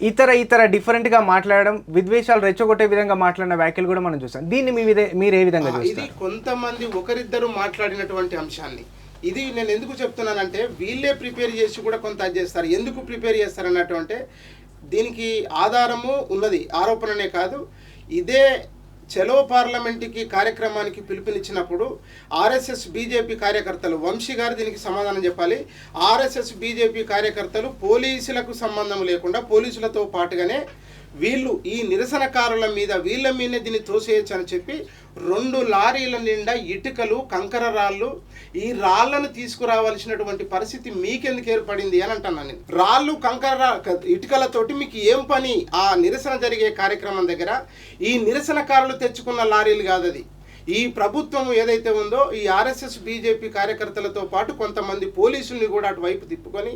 ఇతర డిఫరెంట్గా మాట్లాడడం, విద్వేషాలు రెచ్చగొట్టే విధంగా మాట్లాడిన వ్యాఖ్యలు కూడా మనం చూసాం. దీన్ని మీరు ఏ విధంగా చూస్తారు? ఇది కొంతమంది ఒకరిద్దరు మాట్లాడినటువంటి అంశాన్ని ఇది నేను ఎందుకు చెప్తున్నానంటే వీళ్ళే ప్రిపేర్ చేసి కూడా కొంత చేస్తారు. ఎందుకు ప్రిపేర్ చేస్తారు అన్నట్టు దీనికి ఆధారము ఉన్నది, ఆరోపణనే కాదు. ఇదే చలో పార్లమెంట్కి కార్యక్రమానికి పిలుపునిచ్చినప్పుడు ఆర్ఎస్ఎస్ బీజేపీ కార్యకర్తలు, వంశీ గారు దీనికి సమాధానం చెప్పాలి, ఆర్ఎస్ఎస్ బీజేపీ కార్యకర్తలు పోలీసులకు సంబంధం లేకుండా పోలీసులతో పాటుగానే వీళ్ళు ఈ నిరసనకారుల మీద వీళ్ళ మీదనే దీన్ని తోసేయచ్చు అని చెప్పి 2 లారీల నిండా ఇటుకలు, కంకర రాళ్ళు, ఈ రాళ్లను తీసుకురావాల్సినటువంటి పరిస్థితి మీకెందుకు ఏర్పడింది అని అంటున్నాను నేను. రాళ్ళు, కంకర, ఇటుకలతోటి మీకు ఏం పని? ఆ నిరసన జరిగే కార్యక్రమం దగ్గర ఈ నిరసనకారులు తెచ్చుకున్న లారీలు కాదు అది. ఈ ప్రభుత్వం ఏదైతే ఉందో ఈ ఆర్ఎస్ఎస్ బీజేపీ కార్యకర్తలతో పాటు కొంతమంది పోలీసుల్ని కూడా అటువైపు తిప్పుకొని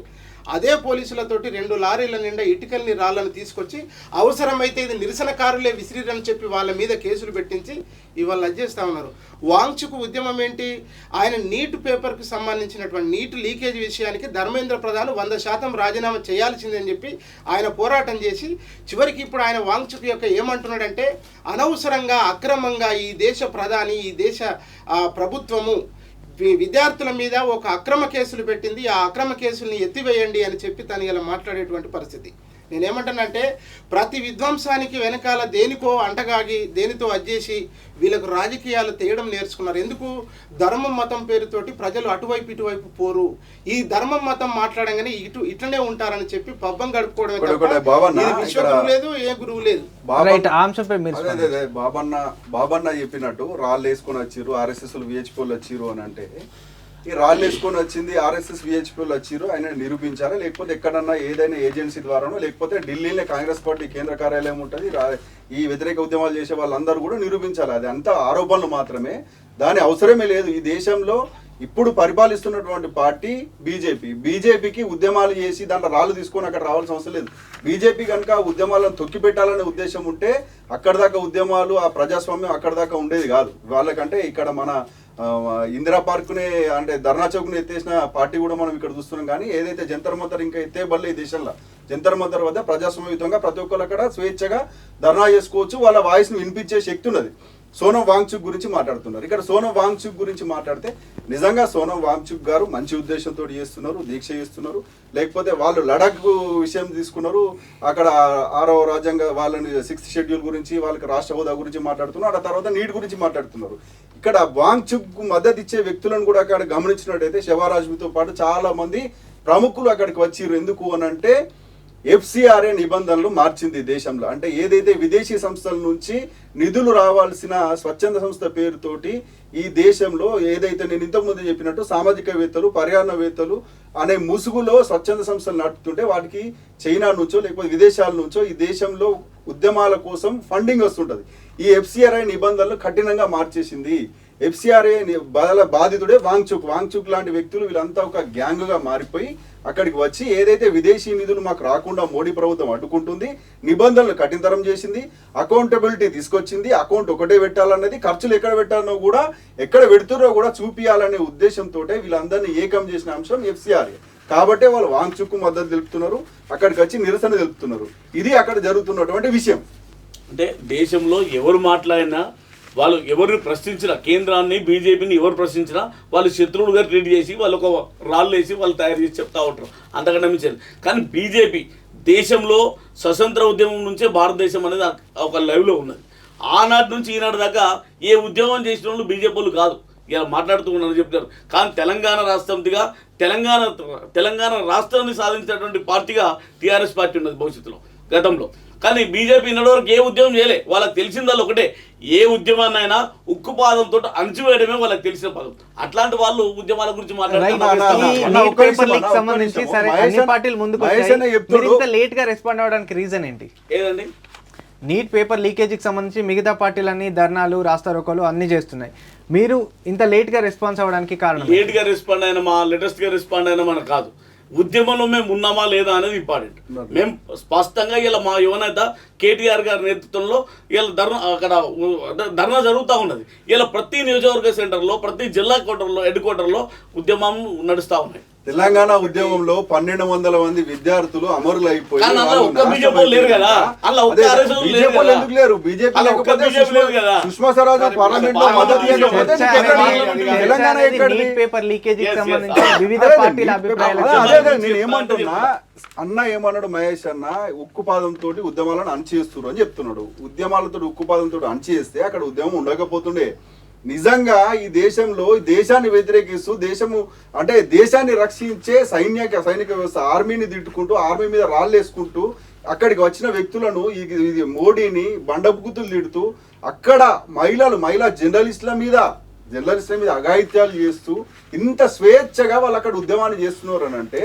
అదే పోలీసులతోటి 2 లారీల నిండా ఇటుకల్ని, రాళ్లను తీసుకొచ్చి అవసరమైతే ఇది నిరసనకారులే విసిరిరని చెప్పి వాళ్ళ మీద కేసులు పెట్టించి ఇవాళ చేస్తూ ఉన్నారు. వాంగ్చుక్ ఉద్యమం ఏంటి? ఆయన నీట్ పేపర్కి సంబంధించినటువంటి నీట్ లీకేజ్ విషయానికి ధర్మేంద్ర ప్రధాన్ 100% రాజీనామా చేయాల్సిందని చెప్పి ఆయన పోరాటం చేసి చివరికి ఇప్పుడు ఆయన వాంగ్చుక్ యొక్క ఏమంటున్నాడంటే అనవసరంగా అక్రమంగా ఈ దేశ ప్రధాని, ఈ దేశ ప్రభుత్వము విద్యార్థుల మీద ఒక అక్రమ కేసులు పెట్టింది, ఆ అక్రమ కేసుల్ని ఎత్తివేయండి అని చెప్పి తను ఇలా మాట్లాడేటువంటి పరిస్థితి. నేనేమంటానంటే ప్రతి విధ్వంసానికి వెనకాల దేనికో అంటగాగి దేనితో అజ్జేసి వీళ్ళకు రాజకీయాలు తేయడం నేర్చుకున్నారు. ఎందుకు? ధర్మం, మతం పేరుతోటి ప్రజలు అటువైపు ఇటువైపు పోరు, ఈ ధర్మం మతం మాట్లాడంగానే ఇట్లనే ఉంటారని చెప్పి పబ్బం గడుపుకోవడమే విశ్వ గురువు లేదు, ఏ గురువు లేదు. బాబన్న చెప్పినట్టు రాళ్ళు వేసుకొని వచ్చిర్రు, ఆర్ఎస్ఎస్ విహెచ్పీలు వచ్చిర్రు అని అంటే ఈ రాళ్ళు వేసుకొని వచ్చింది ఆర్ఎస్ఎస్ విహెచ్పీలు వచ్చిర్రు ఆయన నిరూపించాలి, లేకపోతే ఎక్కడన్నా ఏదైనా ఏజెన్సీ ద్వారానో లేకపోతే ఢిల్లీలో కాంగ్రెస్ పార్టీ కేంద్ర కార్యాలయం ఉంటుంది, ఈ వ్యతిరేక ఉద్యమాలు చేసే వాళ్ళందరూ కూడా నిరూపించాలి. అది అంతా ఆరోపణలు మాత్రమే, దాని అవసరమే లేదు. ఈ దేశంలో ఇప్పుడు పరిపాలిస్తున్నటువంటి పార్టీ బీజేపీకి ఉద్యమాలు చేసి దాంట్లో రాళ్ళు తీసుకొని అక్కడ రావాల్సిన అవసరం లేదు. బీజేపీ కనుక ఉద్యమాలను తొక్కిపెట్టాలనే ఉద్దేశం ఉంటే అక్కడ దాకా ఉద్యమాలు, ఆ ప్రజాస్వామ్యం అక్కడ దాకా ఉండేది కాదు. వాళ్ళకంటే ఇక్కడ మన ఇందిరా పార్కుని అంటే ధర్నా చౌక్ని ఎత్తేసిన పార్టీ కూడా మనం ఇక్కడ చూస్తున్నాం. కానీ ఏదైతే జంతర్ మంతర్ ఇంకా ఎత్తేబడలే ఈ దేశంలో, జంతర్ మంతర్ వద్ద ప్రజాస్వామ్యయుతంగా ప్రతి ఒక్కరు అక్కడ స్వేచ్ఛగా ధర్నా చేసుకోవచ్చు, వాళ్ళ వాయిస్ని వినిపించే శక్తి ఉన్నది. సోనం వాంగ్చుక్ గురించి మాట్లాడుతున్నారు. ఇక్కడ సోనం వాంగ్చుక్ గురించి మాట్లాడితే నిజంగా సోనం వాంగ్చుక్ గారు మంచి ఉద్దేశంతో చేస్తున్నారు, దీక్ష చేస్తున్నారు, లేకపోతే వాళ్ళు లడాక్ విషయం తీసుకున్నారు, అక్కడ 6వ రాజ్యాంగ వాళ్ళని 6th షెడ్యూల్ గురించి వాళ్ళకి రాష్ట్ర హోదా గురించి మాట్లాడుతున్నారు, ఆ తర్వాత నీట్ గురించి మాట్లాడుతున్నారు. ఇక్కడ వాంగ్చుక్ మద్దతు ఇచ్చే వ్యక్తులను కూడా అక్కడ గమనించినట్టయితే శివరాజ్మితో పాటు చాలా మంది ప్రముఖులు అక్కడికి వచ్చిర్రు. ఎందుకు అని అంటే FCRA నిబంధనలు మార్చింది దేశంలో. అంటే ఏదైతే విదేశీ సంస్థల నుంచి నిధులు రావాల్సిన స్వచ్ఛంద సంస్థ పేరుతోటి ఈ దేశంలో ఏదైతే నేను ఇంతకుముందు చెప్పినట్టు సామాజికవేత్తలు, పర్యావరణవేత్తలు అనే ముసుగులో స్వచ్ఛంద సంస్థలు నడుపుతుంటే వాటికి చైనా నుంచో లేకపోతే విదేశాల నుంచో ఈ దేశంలో ఉద్యమాల కోసం ఫండింగ్ వస్తుంటుంది. ఈ FCRA నిబంధనలు కఠినంగా మార్చేసింది. FCRA బాధితుడే వాంగ్చుక్ లాంటి వ్యక్తులు వీళ్ళంతా ఒక గ్యాంగ్గా మారిపోయి అక్కడికి వచ్చి ఏదైతే విదేశీ నిధులు మాకు రాకుండా మోడీ ప్రభుత్వం అడ్డుకుంటుంది, నిబంధనలు కఠినతరం చేసింది, అకౌంటబిలిటీ తీసుకొచ్చింది, అకౌంట్ ఒకటే పెట్టాలన్నది, ఖర్చులు ఎక్కడ పెట్టాలనో కూడా ఎక్కడ పెడుతున్నారో కూడా చూపియాలనే ఉద్దేశంతో వీళ్ళందరినీ ఏకం చేసిన అంశం FCRA. కాబట్టే వాళ్ళు వాంగ్చుక్ మద్దతు తెలుపుతున్నారు, అక్కడికి వచ్చి నిరసన తెలుపుతున్నారు. ఇది అక్కడ జరుగుతున్నటువంటి విషయం. అంటే దేశంలో ఎవరు మాట్లాడినా వాళ్ళు ఎవరిని ప్రశ్నించినా, కేంద్రాన్ని బీజేపీని ఎవరు ప్రశ్నించినా వాళ్ళు శత్రువులుగా ట్రీట్ చేసి వాళ్ళు ఒక రాళ్ళు వేసి వాళ్ళు తయారు చేసి చెప్తా ఉంటారు, అంతకన్నా మించారు. కానీ బీజేపీ దేశంలో స్వతంత్ర ఉద్యమం నుంచే భారతదేశం అనేది ఒక లైవ్లో ఉన్నది. ఆనాటి నుంచి ఈనాటి దాకా ఏ ఉద్యమం చేసిన వాళ్ళు బీజేపీ వాళ్ళు కాదు, ఇలా మాట్లాడుతూ ఉన్నారు చెప్తారు. కానీ తెలంగాణ రాష్ట్రంగా తెలంగాణ రాష్ట్రాన్ని సాధించినటువంటి పార్టీగా టీఆర్ఎస్ పార్టీ ఉన్నది భవిష్యత్తులో, గతంలో. కానీ బీజేపీ ఇన్నటి వరకు ఏ ఉద్యమం చేయలే. వాళ్ళకి తెలిసిందల్లా ఒకటే, ఏ ఉద్యమాన్నైనా ఉక్కుపాదంతో అణచివేయడమే వాళ్ళకి తెలిసిన పదం. అట్లాంటి వాళ్ళు ఉద్యమాల గురించి లేట్ గా రెస్పాండ్ అవడానికి రీజన్ ఏంటి? ఏదండి? నీట్ పేపర్ లీకేజీకి సంబంధించి మిగతా పార్టీలన్నీ ధర్నాలు, రాస్తారోకోలు అన్ని చేస్తున్నాయి. మీరు ఇంత లేట్ గా రెస్పాన్స్ అవ్వడానికి కారణం? లేట్ గా రెస్పాండ్ అయినా లేటెస్ట్ గా రెస్పాండ్ అయినా మనకు కాదు, ఉద్యమంలో మేము ఉన్నామా లేదా అనేది ఇంపార్టెంట్. మేము స్పష్టంగా ఇలా మా యువనేత కేటీఆర్ గారి నేతృత్వంలో ఇలా ధర్నా జరుగుతూ ఉన్నది. ఇలా ప్రతి నియోజకవర్గ సెంటర్లో, ప్రతి జిల్లా హెడ్ క్వార్టర్లో ఉద్యమం నడుస్తూ ఉన్నాయి. తెలంగాణ ఉద్యమంలో 1200 మంది విద్యార్థులు అమరులైపోయి సుష్మా స్వరాజ్ పార్లమెంట్ లో మద్దతు ఇవ్వకపోతే తెలంగాణ నేను ఏమంటున్నా, అన్న ఏమన్నాడు మహేష్ అన్న, ఉక్కుపాదంతో ఉద్యమాలను అణచివేస్తున్నారు అని చెప్తున్నాడు. ఉద్యమాలతో ఉక్కుపాదంతో అణచివేస్తే అక్కడ ఉద్యమం ఉండకపోతుండే. నిజంగా ఈ దేశంలో దేశాన్ని వ్యతిరేకిస్తూ దేశాన్ని రక్షించే సైనిక వ్యవస్థ ఆర్మీని తిట్టుకుంటూ, ఆర్మీ మీద రాళ్ళేసుకుంటూ అక్కడికి వచ్చిన వ్యక్తులను ఇది మోడీని బండబుగుతులు తిడుతూ అక్కడ మహిళా జర్నలిస్టుల మీద అఘాయిత్యాలు చేస్తూ ఇంత స్వేచ్ఛగా వాళ్ళు అక్కడ ఉద్యమాన్ని చేస్తున్నారు అని అంటే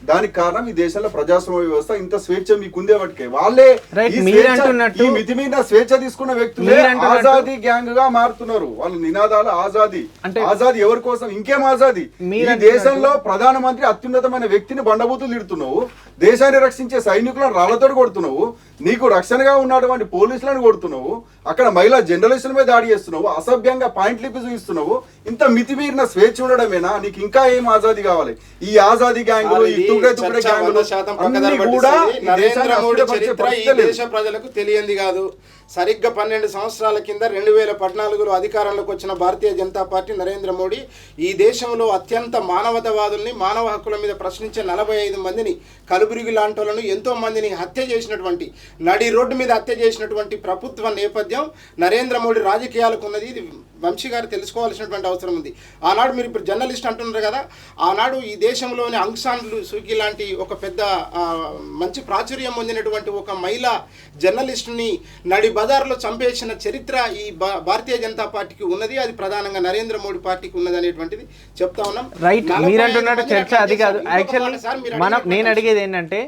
దానికి కారణం ఈ దేశంలో ప్రజాస్వామ్య వ్యవస్థ. ఇంత స్వేచ్ఛ మీకుందే వాటికే వాళ్ళే ఈ మితిమీద స్వేచ్ఛ తీసుకున్న వ్యక్తులే ఆజాదీ గ్యాంగ్ గా మారుతున్నారు. వాళ్ళ నినాదాలు ఆజాదీ ఎవరి కోసం? ఇంకేం ఆజాదీ? ఈ దేశంలో ప్రధానమంత్రి అత్యున్నతమైన వ్యక్తిని బండబూతులు తిడుతున్నావు, దేశాన్ని రక్షించే సైనికులను రాళ్లతో కొడుతున్నావు, నీకు రక్షణగా ఉన్నటువంటి పోలీసులను కొడుతున్నావు, అక్కడ మహిళా జర్నలిస్టుల మీద దాడి చేస్తున్నావు, అసభ్యంగా పాయింట్లు చూపిస్తున్నావు. ఇంత మితిమీరిన స్వేచ్ఛ ఉండడమేనా? నీకు ఇంకా ఏం ఆజాదీ కావాలి? ఈ ఆజాదీ గ్యాంగులు, ఈ తుగ్గే గ్యాంగులు కూడా దేశ ప్రజలకు తెలియంది కాదు. సరిగ్గా 12 సంవత్సరాల కింద 2014లో అధికారంలోకి వచ్చిన భారతీయ జనతా పార్టీ నరేంద్ర మోడీ ఈ దేశంలో అత్యంత మానవతావాదుల్ని, మానవ హక్కుల మీద ప్రశ్నించే 45 మందిని, కలుబురిగి లాంటి వాళ్ళను ఎంతో మందిని హత్య చేసినటువంటి, నడి రోడ్డు మీద హత్య చేసినటువంటి ప్రభుత్వ నేపథ్యం నరేంద్ర మోడీ రాజకీయాలకు ఉన్నది. ఇది వంశీ గారు తెలుసుకోవాల్సినటువంటి అవసరం ఉంది. ఆనాడు మీరు ఇప్పుడు జర్నలిస్ట్ అంటున్నారు కదా, ఆనాడు ఈ దేశంలోని ఆంగ్ సాన్ సూకీ లాంటి ఒక పెద్ద మంచి ప్రాచుర్యం పొందినటువంటి ఒక మహిళా జర్నలిస్టుని నడి బజార్లో చంపేసిన చరిత్ర ఈ భారతీయ జనతా పార్టీకి ఉన్నది. అది ప్రధానంగా నరేంద్ర మోడీ పార్టీకి ఉన్నది అనేటువంటిది చెప్తా ఉన్నాం. రైట్, మీరు అంటున్నట్టు చర్చ అది కాదు. యాక్చువల్లీ నేను అడిగేది ఏంటంటే,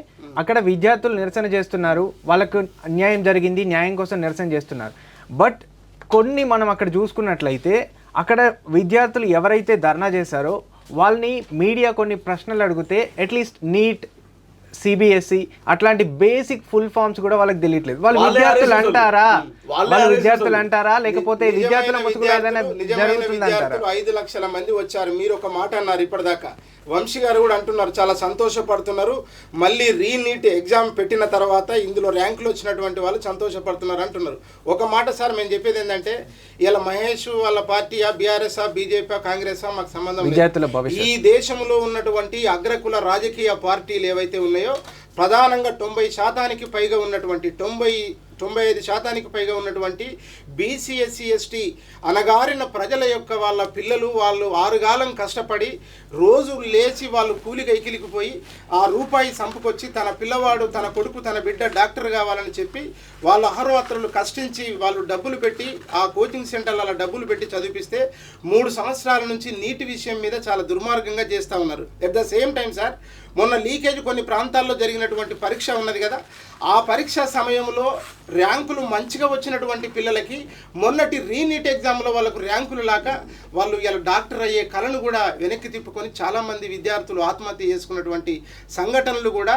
అక్కడ విద్యార్థులు నిరసన చేస్తున్నారు, వాళ్ళకు అన్యాయం జరిగింది, న్యాయం కోసం నిరసన చేస్తున్నారు. బట్ కొన్ని మనం అక్కడ చూసుకున్నట్లయితే అక్కడ విద్యార్థులు ఎవరైతే ధర్నా చేశారో వాళ్ళని మీడియా కొన్ని ప్రశ్నలు అడిగితే అట్లీస్ట్ నీట్, CBSE అట్లాంటి బేసిక్ ఫుల్ ఫామ్స్ కూడా వాళ్ళకి తెలియట్లేదు. వాళ్ళు విద్యార్థులు అంటారా? వాళ్ళు విద్యార్థులు అంటారా లేకపోతే విద్యార్థుల ముసుగులో ఏదైనా జరుగుతుందంటారా? 5 లక్షల మంది వచ్చారు. మీరు ఒక మాట అన్నారు ఇప్పటిదాకా, వంశీ గారు కూడా అంటున్నారు, చాలా సంతోషపడుతున్నారు. మళ్ళీ రీనీట్ ఎగ్జామ్ పెట్టిన తర్వాత ఇందులో ర్యాంకులు వచ్చినటువంటి వాళ్ళు సంతోషపడుతున్నారు అంటున్నారు. ఒక మాట సార్, మేము చెప్పేది ఏంటంటే, ఇలా మహేష్ వాళ్ళ పార్టీయా, బీఆర్ఎస్, బీజేపీ, కాంగ్రెస్ మాకు సంబంధం లేదు. ఈ దేశంలో ఉన్నటువంటి అగ్రకుల రాజకీయ పార్టీలు ఏవైతే ఉన్నాయో ప్రధానంగా 90% పైగా ఉన్నటువంటి 95% పైగా ఉన్నటువంటి బీసీ, ఎస్సీ, ఎస్టీ అనగారిన ప్రజల యొక్క వాళ్ళ పిల్లలు వాళ్ళు 6 కాలం కష్టపడి రోజు లేచి వాళ్ళు కూలికి ఎకిలికిపోయి ఆ రూపాయి సంపుకొచ్చి తన పిల్లవాడు, తన కొడుకు, తన బిడ్డ డాక్టర్ కావాలని చెప్పి వాళ్ళ అహర్వత్రులు కష్టించి వాళ్ళు డబ్బులు పెట్టి ఆ కోచింగ్ సెంటర్ల డబ్బులు పెట్టి చదివిపిస్తే 3 సంవత్సరాల నుంచి నీటి విషయం మీద చాలా దుర్మార్గంగా చేస్తూ ఉన్నారు. At the same time sir, మొన్న లీకేజ్ కొన్ని ప్రాంతాల్లో జరిగినటువంటి పరీక్ష ఉన్నది కదా, ఆ పరీక్ష సమయంలో ర్యాంకులు మంచిగా వచ్చినటువంటి పిల్లలకి మొన్నటి రీనీట్ ఎగ్జామ్లో వాళ్ళకు ర్యాంకులు లాక వాళ్ళు ఇలా డాక్టర్ అయ్యే కళను కూడా వెనక్కి తిప్పుకొని చాలామంది విద్యార్థులు ఆత్మహత్య చేసుకున్నటువంటి సంఘటనలు కూడా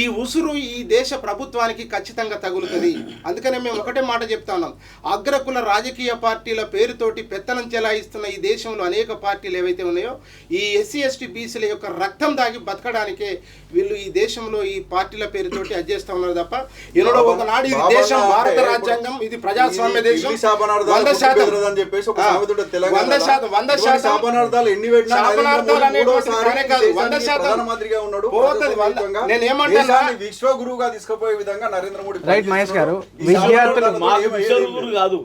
ఈ ఉసురు ఈ దేశ ప్రభుత్వానికి ఖచ్చితంగా తగులుతుంది. అందుకనే మేము ఒకటే మాట చెప్తా ఉన్నాం, అగ్రకుల రాజకీయ పార్టీల పేరుతోటి పెత్తనం చెలాయిస్తున్న ఈ దేశంలో అనేక పార్టీలు ఏవైతే ఉన్నాయో ఈ ఎస్సీ, ఎస్టీ, బీసీల యొక్క రక్తం దాగి బతకడానికే వీళ్ళు ఈ దేశంలో ఈ పార్టీల పేరుతోటి అడ్జేస్తా ఉన్నారు తప్ప ఎన్నడో ఒకనాడు ఇది దేశం, భారత రాజ్యాంగం, ఇది ప్రజాస్వామ్య దేశం. 100% నేను ఏమంటాను, విశ్వగురువుగా తీసుకుపోయే విధంగా నరేంద్ర మోడీ. రైట్ మహేష్ గారు, విద్యార్థులు విశ్వగురు కాదు,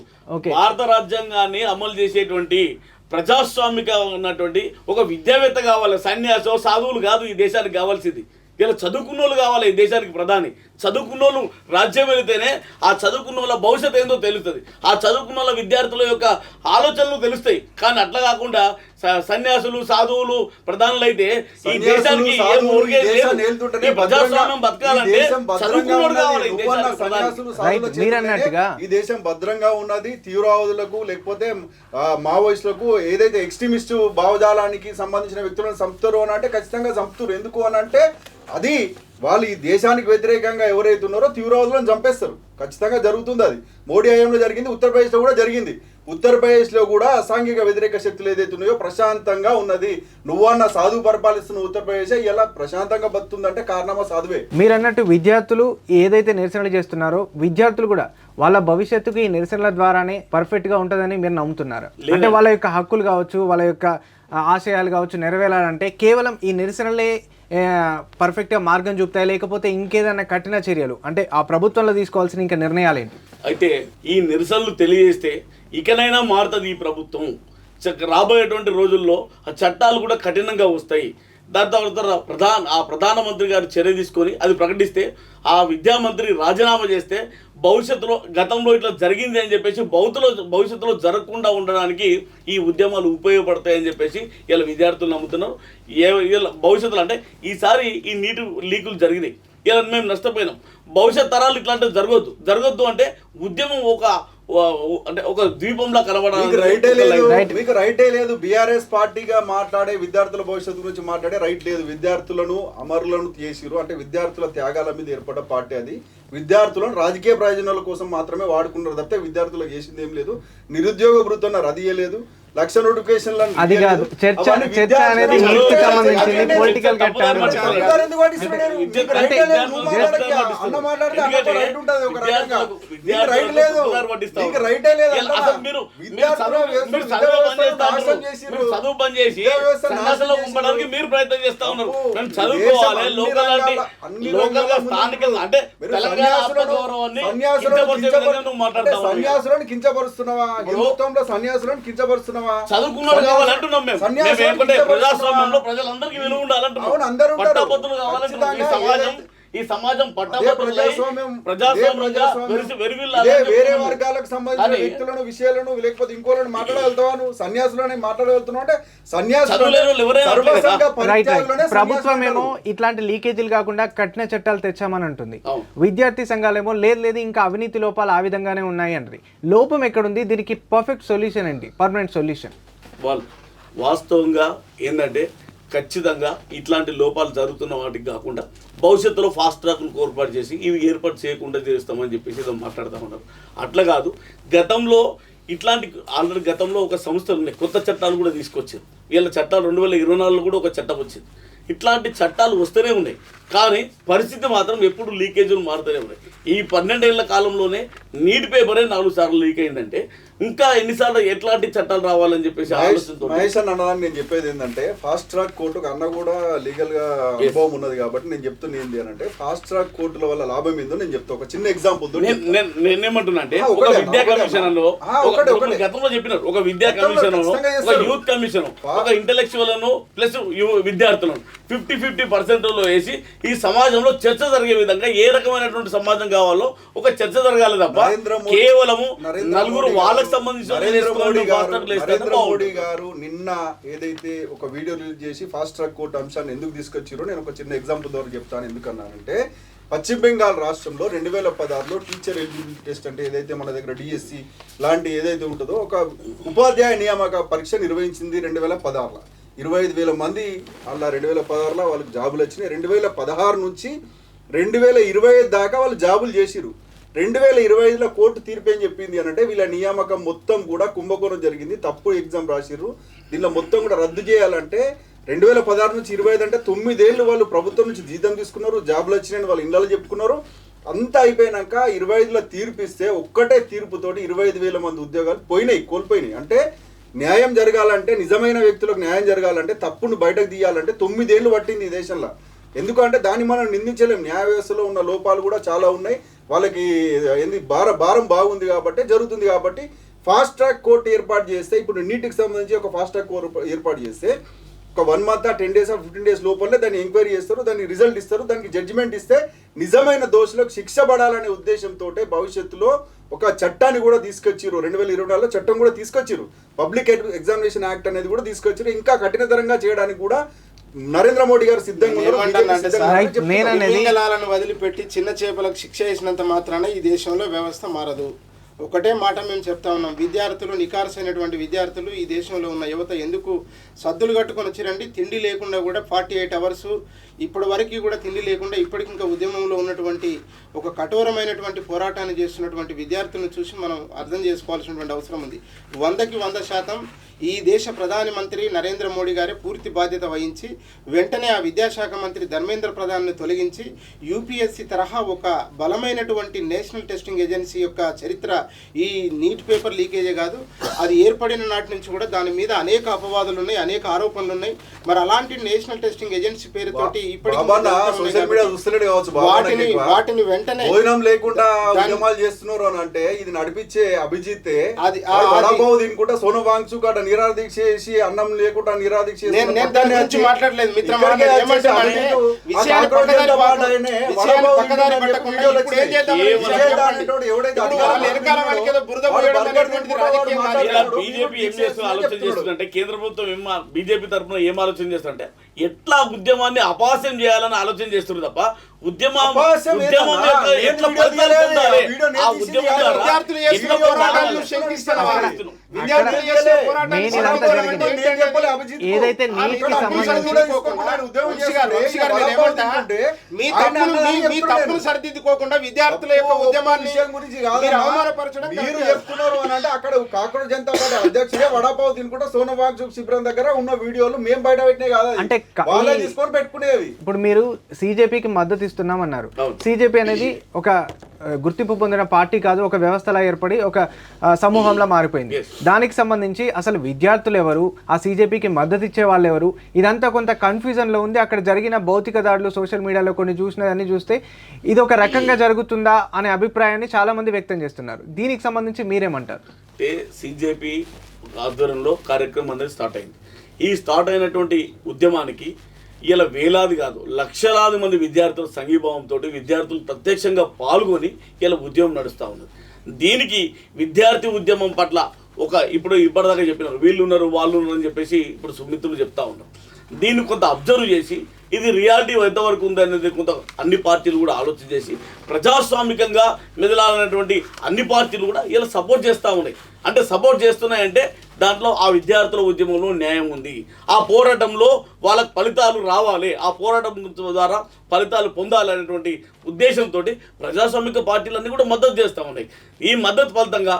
భారత రాజ్యాంగాన్ని అమలు చేసేటువంటి ప్రజాస్వామిక ఉన్నటువంటి ఒక విద్యావేత్త కావాలి. సన్యాసం, సాధువులు కాదు ఈ దేశానికి కావాల్సింది. ఇలా చదువుకున్నోళ్ళు కావాలి ఈ దేశానికి ప్రధాని. చదువుకున్నోళ్ళు రాజ్యం వెళితేనే ఆ చదువుకున్న వాళ్ళ భవిష్యత్తు ఏందో తెలుస్తుంది, ఆ చదువుకున్న వాళ్ళ విద్యార్థుల యొక్క ఆలోచనలు తెలుస్తాయి. కానీ అట్లా కాకుండా సన్యాసులు, సాధువులు ప్రధానులు అయితే ఈ దేశానికి ప్రజాస్వామ్యం బతకాలంటే చదువుకున్నోడు కావాలి. ఈ దేశం భద్రంగా ఉన్నది తీవ్రవాదులకు లేకపోతే మావోయిస్టులకు, ఏదైతే ఎక్స్ట్రీమిస్ట్ భావజాలానికి సంబంధించిన వ్యక్తులను చంపుతారు అని అంటే ఖచ్చితంగా చంపుతారు. ఎందుకు అని అంటే అది వాళ్ళు ఈ దేశానికి వ్యతిరేకంగా ఎవరైతే ఉన్నారో తీవ్రవాదులను చంపేస్తారు. ఖచ్చితంగా జరుగుతుంది. అది మోడీ హయాంలో జరిగింది, ఉత్తరప్రదేశ్లో కూడా జరిగింది. ఉత్తరప్రదేశ్లో కూడా అసాంఘిక వ్యతిరేక శక్తులు ఏదైతే ఉన్నాయో ప్రశాంతంగా ఉన్నది. నువ్వన్న సాధువు పరిపాలిస్తున్న ఉత్తరప్రదేశ్ ఇలా ప్రశాంతంగా బతుందంటే కారణమా సాధువే. మీరు అన్నట్టు విద్యార్థులు ఏదైతే నిరసనలు చేస్తున్నారో విద్యార్థులు కూడా వాళ్ళ భవిష్యత్తుకు ఈ నిరసనల ద్వారానే పర్ఫెక్ట్గా ఉంటుందని మీరు నమ్ముతున్నారు? అంటే వాళ్ళ యొక్క హక్కులు కావచ్చు, వాళ్ళ యొక్క ఆశయాలు కావచ్చు నెరవేరాలంటే కేవలం ఈ నిరసనలే పర్ఫెక్ట్గా మార్గం చూపుతాయి, లేకపోతే ఇంకేదైనా కఠిన చర్యలు అంటే ఆ ప్రభుత్వంలో తీసుకోవాల్సిన ఇంకా నిర్ణయాలు ఏంటి? అయితే ఈ నిరసనలు తెలియజేస్తే ఇకనైనా మారుతుంది ఈ ప్రభుత్వం. రాబోయేటువంటి రోజుల్లో ఆ చట్టాలు కూడా కఠినంగా వస్తాయి. దాని తర్వాత ప్రధానమంత్రి గారు చర్య తీసుకొని అది ప్రకటిస్తే ఆ విద్యామంత్రి రాజీనామా చేస్తే భవిష్యత్తులో గతంలో ఇట్లా జరిగింది అని చెప్పేసి భవిష్యత్తులో జరగకుండా ఉండడానికి ఈ ఉద్యమాలు ఉపయోగపడతాయని చెప్పేసి ఇలా విద్యార్థులు నమ్ముతున్నారు. భవిష్యత్తులో అంటే ఈసారి ఈ నీటి లీకులు జరిగినాయి, ఇలా మేము నష్టపోయినాం. భవిష్యత్ తరాలు ఇట్లాంటివి జరగొద్దు అంటే ఉద్యమం ఒక ద్వీపంలా కనబడాలి. మీకు రైటే లేదు. బీఆర్ఎస్ పార్టీగా మాట్లాడే విద్యార్థుల భవిష్యత్తు గురించి మాట్లాడే రైట్ లేదు. విద్యార్థులను అమరులను చేసిరు అంటే విద్యార్థుల త్యాగాల మీద ఏర్పడ్డ పార్టీ అది. విద్యార్థులను రాజకీయ ప్రయోజనాల కోసం మాత్రమే వాడుకున్నారు తప్పితే విద్యార్థులకు చేసింది ఏం లేదు. నిరుద్యోగ భృతి అన్నారు, అది ఇయ్యలేదు. లక్ష నోటిఫికేషన్ అది కాదు చర్చ అనేది నీటికి సంబంధించింది పొలిటికల్ చదువు బంద్ చేసి మీరు ప్రయత్నం చేస్తా ఉన్నారు. మేము చదువుకోవాలి, లోకల్ గా స్థానికంగా అంటే తెలంగాణ ఆత్మగౌరవాన్ని సన్యాసులను కించపరుస్తున్నావా? హిందుత్వంలో సన్యాసులను కించపరుస్తున్నావా? చదువుకున్నారు కావాలంటున్నాం మేము. ప్రజాస్వామ్యంలో ప్రజలందరికీ విలువ ఉండాలంటున్నాం. పట్టాపత్రులు కావాలంటున్నాం. ఈ సమాజం వేరే వర్గాలకు సంబంధించిన వ్యక్తులను, విషయాలను లేకపోతే ఇంకోలను మాట్లాడగలుగుతావు. సన్యాసులను మాట్లాడగలుగుతున్నావు అంటే ప్రభుత్వం ఏమో ఇట్లాంటి లీకేజీలు కాకుండా కఠిన చట్టాలు తెచ్చామని అంటుంది. విద్యార్థి సంఘాలేమో లేదు ఇంకా అవినీతి లోపాలు ఆ విధంగానే ఉన్నాయి అంటుంది. లోపం ఎక్కడుంది? దీనికి పర్ఫెక్ట్ సొల్యూషన్ ఏంటి? పర్మనెంట్ సొల్యూషన్ వాస్తవంగా ఏంటంటే ఖచ్చితంగా ఇట్లాంటి లోపాలు జరుగుతున్న వాటికి కాకుండా భవిష్యత్తులో ఫాస్ట్ ట్రాక్ను ఏర్పాటు చేసి ఇవి ఏర్పాటు చేయకుండా చేస్తామని చెప్పేసి ఏదో మాట్లాడుతూ ఉన్నారు. అట్లా కాదు, గతంలో ఇట్లాంటి ఆల్రెడీ గతంలో ఒక సంస్థలు ఉన్నాయి, కొత్త చట్టాలు కూడా తీసుకొచ్చారు. వీళ్ళ చట్టాలు 2024లో కూడా ఒక చట్టం వచ్చింది. ఇట్లాంటి చట్టాలు వస్తూనే ఉన్నాయి, కానీ పరిస్థితి మాత్రం ఎప్పుడు లీకేజీలు మారుతూనే ఉన్నాయి. ఈ 12 ఏళ్ల కాలంలోనే నీట్ పేపరే 4 సార్లు లీక్ అయిందంటే ఇంకా ఎన్నిసార్లు ఎట్లాంటి చట్టాలు రావాలని చెప్పేసి ఆలోచనతో మహేష్ అన్నదాన్ని నేను చెప్పేది ఏంటంటే, ఫాస్ట్ ట్రాక్ కోర్టుకు అన్న కూడా లీగల్ గా అనుభవం ఉన్నది కాబట్టి నేను చెప్తున్నా ఏంటి అని అంటే, ఫాస్ట్ ట్రాక్ కోర్టుల వల్ల లాభం ఏందో నేను చెప్తా. ఒక చిన్న ఎగ్జాంపుల్ నేనేమంటున్నా అంటే, ఒక విద్యా కమిషన్ గతంలో చెప్పినారు, ఒక విద్యా కమిషన్, ఒక యూత్ కమిషన్, ఒక ఇంటెలెక్చువల్ ప్లస్ విద్యార్థులను 50-50% వేసి ఈ సమాజంలో చర్చ జరిగే విధంగా ఏ రకమైనటువంటి సమాజం కావాలో ఒక చర్చ జరగాలి తప్ప కేవలము నలుగురు వాళ్ళకి సంబంధించిన నరేంద్ర మోడీ గారు నిన్న ఏదైతే ఒక వీడియో రిలీజ్ చేసి ఫాస్ట్ ట్రాక్ కోర్టు అంశాన్ని ఎందుకు తీసుకొచ్చారో నేను ఒక చిన్న ఎగ్జాంపుల్ ద్వారా చెప్తాను. ఎందుకన్నానంటే, పశ్చిమ బెంగాల్ రాష్ట్రంలో 2016లో టీచర్ ఎలిజిబిలిటీ టెస్ట్ అంటే ఏదైతే మన దగ్గర డిఎస్సి లాంటి ఏదైతే ఉంటుందో ఒక ఉపాధ్యాయ నియామక పరీక్ష నిర్వహించింది 2016లో. 25,000 మంది అలా 2016లో వాళ్ళకి జాబులు వచ్చినాయి. 2016 నుంచి 2025 దాకా వాళ్ళు జాబులు చేసిరు. 2025లో కోర్టు తీర్పు ఏం చెప్పింది అని అంటే, వీళ్ళ నియామకం మొత్తం కూడా కుంభకోణం జరిగింది, తప్పుడు ఎగ్జామ్ రాసిర్రు, దీనిలో మొత్తం కూడా రద్దు చేయాలంటే 2016 నుంచి 25 అంటే 9 ఏళ్ళు వాళ్ళు ప్రభుత్వం నుంచి జీతం తీసుకున్నారు, జాబులు వచ్చినాయని వాళ్ళు ఇళ్ళలో చెప్పుకున్నారు. అంతా అయిపోయినాక 25లో తీర్పు ఇస్తే ఒక్కటే తీర్పుతోటి 25,000 మంది ఉద్యోగాలు కోల్పోయినాయి. అంటే న్యాయం జరగాలంటే, నిజమైన వ్యక్తులకు న్యాయం జరగాలంటే, తప్పును బయటకు తీయాలంటే 9 ఏళ్ళు పట్టింది ఈ దేశంలో. ఎందుకంటే దాన్ని మనం నిందించలేం. న్యాయ వ్యవస్థలో ఉన్న లోపాలు కూడా చాలా ఉన్నాయి. వాళ్ళకి ఏంది భారం బాగుంది కాబట్టి జరుగుతుంది. కాబట్టి ఫాస్ట్ ట్రాక్ కోర్టు ఏర్పాటు చేస్తే, ఇప్పుడు నీటికి సంబంధించి ఒక ఫాస్ట్ ట్రాక్ కోర్టు ఏర్పాటు చేస్తే ఒక 1 మంత్ 10 days 15 days లోపలే దాన్ని ఎంక్వైరీ చేస్తారు, దాన్ని రిజల్ట్ ఇస్తారు, దానికి జడ్జిమెంట్ ఇస్తే నిజమైన దోషులకు శిక్ష పడాలనే ఉద్దేశంతో భవిష్యత్తులో ఒక చట్టాన్ని కూడా తీసుకొచ్చిరు. 2024లో చట్టం కూడా తీసుకొచ్చిరు, పబ్లిక్ ఎగ్జామినేషన్ యాక్ట్ అనేది కూడా తీసుకొచ్చిరు. ఇంకా కఠినతరంగా చేయడానికి కూడా నరేంద్ర మోడీ గారు సిద్ధంగా ఉన్నారు. వదిలిపెట్టి చిన్న చేపలకు శిక్ష వేసినంత మాత్రాన ఈ దేశంలో వ్యవస్థ మారదు. ఒకటే మాట మేము చెప్తా ఉన్నాం, విద్యార్థులు, నికార్సైనటువంటి విద్యార్థులు, ఈ దేశంలో ఉన్న యువత ఎందుకు సద్దులు కట్టుకొని వచ్చిరండి. తిండి లేకుండా కూడా 48 hours ఇప్పటి వరకు కూడా తిండి లేకుండా ఇప్పటికి ఇంకా ఉద్యమంలో ఉన్నటువంటి ఒక కఠోరమైనటువంటి పోరాటాన్ని చేస్తున్నటువంటి విద్యార్థులను చూసి మనం అర్థం చేసుకోవాల్సినటువంటి అవసరం ఉంది. 100కి 100% ఈ దేశ ప్రధాని మంత్రి నరేంద్ర మోడీ గారే పూర్తి బాధ్యత వహించి వెంటనే ఆ విద్యాశాఖ మంత్రి ధర్మేంద్ర ప్రధాన్ని తొలగించి యూపీఎస్సీ తరహా ఒక బలమైనటువంటి నేషనల్ టెస్టింగ్ ఏజెన్సీ యొక్క చరిత్ర ఈ నీట్ పేపర్ లీకేజే కాదు, అది ఏర్పడిన నాటి నుంచి కూడా దాని మీద అనేక అపవాదులు ఉన్నాయి, అనేక ఆరోపణలు ఉన్నాయి. మరి అలాంటి నేషనల్ టెస్టింగ్ ఏజెన్సీ పేరుతోటి వాటిని వెంటనే భోజనం లేకుండా ఉద్యమాలు చేస్తున్నారు అని అంటే, ఇది నడిపించే అభిజిత్ తినుకుంటా సోను వాంగ్చుక్ నిరాదీక్ష చేసి అన్నం లేకుండా నిరాదీక్ష మాట్లాడలేదు మిత్రం. బీజేపీ ఏం చేస్తున్న ఆలోచన చేస్తుందంటే, కేంద్ర ప్రభుత్వం బీజేపీ తరఫున ఏం ఆలోచన చేస్తుందంటే, ఎట్లా ఉద్యమాన్ని అపహాస్యం చేయాలని ఆలోచన చేస్తున్నారు తప్ప ఏదైతే సరిదిద్దుకోకుండా విద్యార్థుల యొక్క ఉద్యమాన్ని మీరు చెప్తున్నారు అని అంటే, అక్కడ కాంగ్రెస్ జనతా పార్టీ అధ్యక్షుడే వడాపావు తినుకుంటా సోను వాంగ్చుక్ శిబిరం దగ్గర ఉన్న వీడియోలు మేము బయట పెట్టినాయి కాదు, అంటే వాళ్ళే తీసుకొని పెట్టుకునేవి. ఇప్పుడు మీరు సిజేపీకి మద్దతు ఇస్తున్నామన్నారు. సిజేపీ అనేది ఒక గుర్తింపు పొందిన పార్టీ కాదు, ఒక వ్యవస్థలా ఏర్పడి ఒక సమూహంలో మారిపోయింది. దానికి సంబంధించి అసలు విద్యార్థులు ఎవరు, ఆ సిజేపీకి మద్దతు ఇచ్చే వాళ్ళు ఎవరు, ఇదంతా కొంత కన్ఫ్యూజన్లో ఉంది. అక్కడ జరిగిన భౌతిక దాడులు సోషల్ మీడియాలో కొన్ని చూసినవన్నీ చూస్తే ఇది ఒక రకంగా జరుగుతుందా అనే అభిప్రాయాన్ని చాలా మంది వ్యక్తం చేస్తున్నారు. దీనికి సంబంధించి మీరేమంటారు? అంటే సిజేపీ ఆధ్వర్యంలో కార్యక్రమం అనేది స్టార్ట్ అయింది. ఈ స్టార్ట్ అయినటువంటి ఉద్యమానికి ఇలా వేలాది కాదు లక్షలాది మంది విద్యార్థుల సంఘీభావంతో విద్యార్థులు ప్రత్యక్షంగా పాల్గొని ఇలా ఉద్యమం నడుస్తూ ఉన్నది. దీనికి విద్యార్థి ఉద్యమం పట్ల ఇప్పుడు ఇప్పటిదాకా చెప్పినారు, వీళ్ళు ఉన్నారు వాళ్ళు ఉన్నారు అని చెప్పేసి ఇప్పుడు సుమిత్రులు చెప్తా ఉన్నారు. దీన్ని కొంత అబ్జర్వ్ చేసి ఇది రియాలిటీ ఎంతవరకు ఉంది అనేది కొంత అన్ని పార్టీలు కూడా ఆలోచన చేసి ప్రజాస్వామికంగా మెదలాలన్నటువంటి అన్ని పార్టీలు కూడా ఇలా సపోర్ట్ చేస్తూ ఉన్నాయి. అంటే సపోర్ట్ చేస్తున్నాయంటే దాంట్లో ఆ విద్యార్థుల ఉద్యమంలో న్యాయం ఉంది. ఆ పోరాటంలో వాళ్ళకి ఫలితాలు రావాలి, ఆ పోరాటం ద్వారా ఫలితాలు పొందాలనేటువంటి ఉద్దేశంతో ప్రజాస్వామిక పార్టీలన్నీ కూడా మద్దతు చేస్తూ ఉన్నాయి. ఈ మద్దతు ఫలితంగా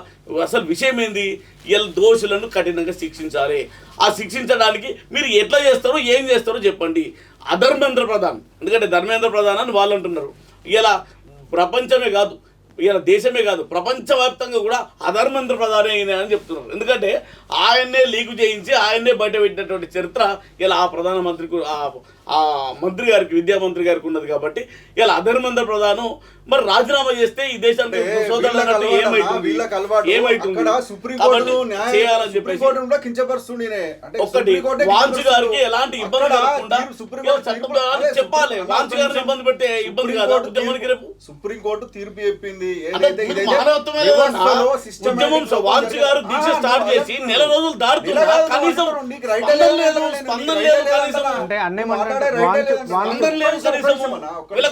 అసలు విషయం ఏంది, వీళ్ళ దోషులను కఠినంగా శిక్షించాలి. ఆ శిక్షించడానికి మీరు ఎట్లా చేస్తారో ఏం చేస్తారో చెప్పండి. అధర్మేంద్ర ప్రధాన్, ఎందుకంటే ధర్మేంద్ర ప్రధాన్ అని వాళ్ళు అంటున్నారు. ఇలా ప్రపంచమే కాదు, ఇలా దేశమే కాదు, ప్రపంచవ్యాప్తంగా కూడా అధర్మేంద్ర ప్రధానే అని చెప్తున్నారు. ఎందుకంటే ఆయన్నే లీకు చేయించి ఆయన్నే బయట పెట్టినటువంటి చరిత్ర ఇలా ఆ ప్రధానమంత్రికి ఆ మంత్రి గారికి, విద్యామంత్రి గారికి ఉన్నది. కాబట్టి ఇలా అధర్మేంద్ర ప్రధాను మరి రాజీనామా చేస్తే ఈ దేశానికి చేయాలని చెప్పేసి ఒక్కటి వాంచు గారికి ఎలాంటి ఇబ్బంది లేకుండా చెప్పాలి. వాంచు గారిని ఇబ్బంది పెడితే ఇబ్బంది కాదు ఉద్యమానికి. రేపు సుప్రీంకోర్టు తీర్పు చెప్పింది, వాంచు గారు దీక్ష స్టార్ట్ చేసి నెల రోజులు దాడుతున్నా కనీసం స్పందన లేదు,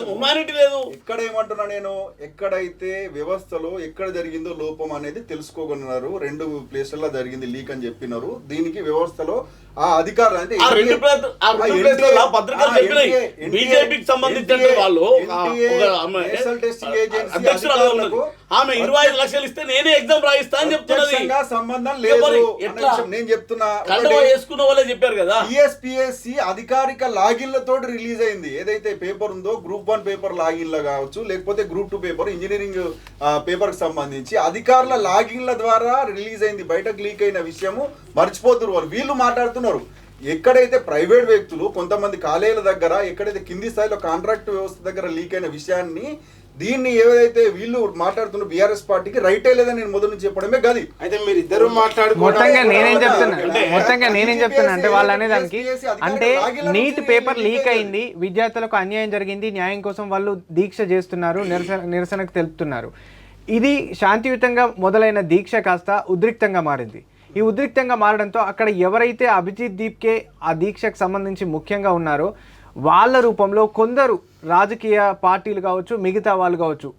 హ్యుమానిటీ లేదు. ఇక్కడ ఏమంటున్నా నేను, ఎక్కడైతే వ్యవస్థలో ఎక్కడ జరిగిందో లోపం అనేది తెలుసుకోగలిగినారు. 2 ప్లేస్లలో జరిగింది లీక్ అని చెప్పినారు. దీనికి వ్యవస్థలో ఆ అధికారులు అంటే బీజేపీకి సంబంధించిన వాళ్ళు ఆమె 25 లక్షలు ఇస్తే నేనే ఎగ్జామ్ రాయిస్తా అని చెప్తున్నది. సంబంధం లేదు నేను చెప్తున్నా. వేసుకున్న వాళ్ళే చెప్పారు కదా. టీఎస్పీఎస్సీ అధికారిక లాగిన్లతో రిలీజ్ అయింది. ఏదైతే పేపర్ ఉందో గ్రూప్ 1 పేపర్ లాగిన్ల కావచ్చు, లేకపోతే గ్రూప్ 2 పేపర్ ఇంజనీరింగ్ పేపర్ కి సంబంధించి అధికారుల లాగిన్ల ద్వారా రిలీజ్ అయింది. బయటకు లీక్ అయిన విషయము మర్చిపోతున్నారు వాళ్ళు. వీళ్ళు మాట్లాడుతున్నారు ఎక్కడైతే ప్రైవేట్ వ్యక్తులు కొంతమంది కాలేజీల దగ్గర, ఎక్కడైతే కింది స్థాయిలో కాంట్రాక్ట్ వ్యవస్థ దగ్గర లీక్ అయిన విషయాన్ని, దీన్ని ఏదైతే వీళ్ళు మాట్లాడుతున్న బీఆర్ఎస్ పార్టీకి రైటే లేదని నేను మొదలు నుంచి చెప్పడమే కాదు. అయితే మీరు ఇద్దరు మొత్తంగా నేనేం చెప్తున్నా అంటే వాళ్ళు అనేదానికి అంటే నీట్ పేపర్ లీక్ అయింది, విద్యార్థులకు అన్యాయం జరిగింది, న్యాయం కోసం వాళ్ళు దీక్ష చేస్తున్నారు, నిరసనకు తెలుపుతున్నారు. ఇది శాంతియుతంగా మొదలైన దీక్ష కాస్త ఉద్రిక్తంగా మారింది. ఈ ఉద్రిక్తంగా మారడంతో అక్కడ ఎవరైతే అభిజిత్ దీప్కే ఆ దీక్షకు సంబంధించి ముఖ్యంగా ఉన్నారో వాళ్ళ రూపంలో కొందరు రాజకీయ పార్టీలు కావచ్చు, మిగతా వాళ్ళు కావచ్చు,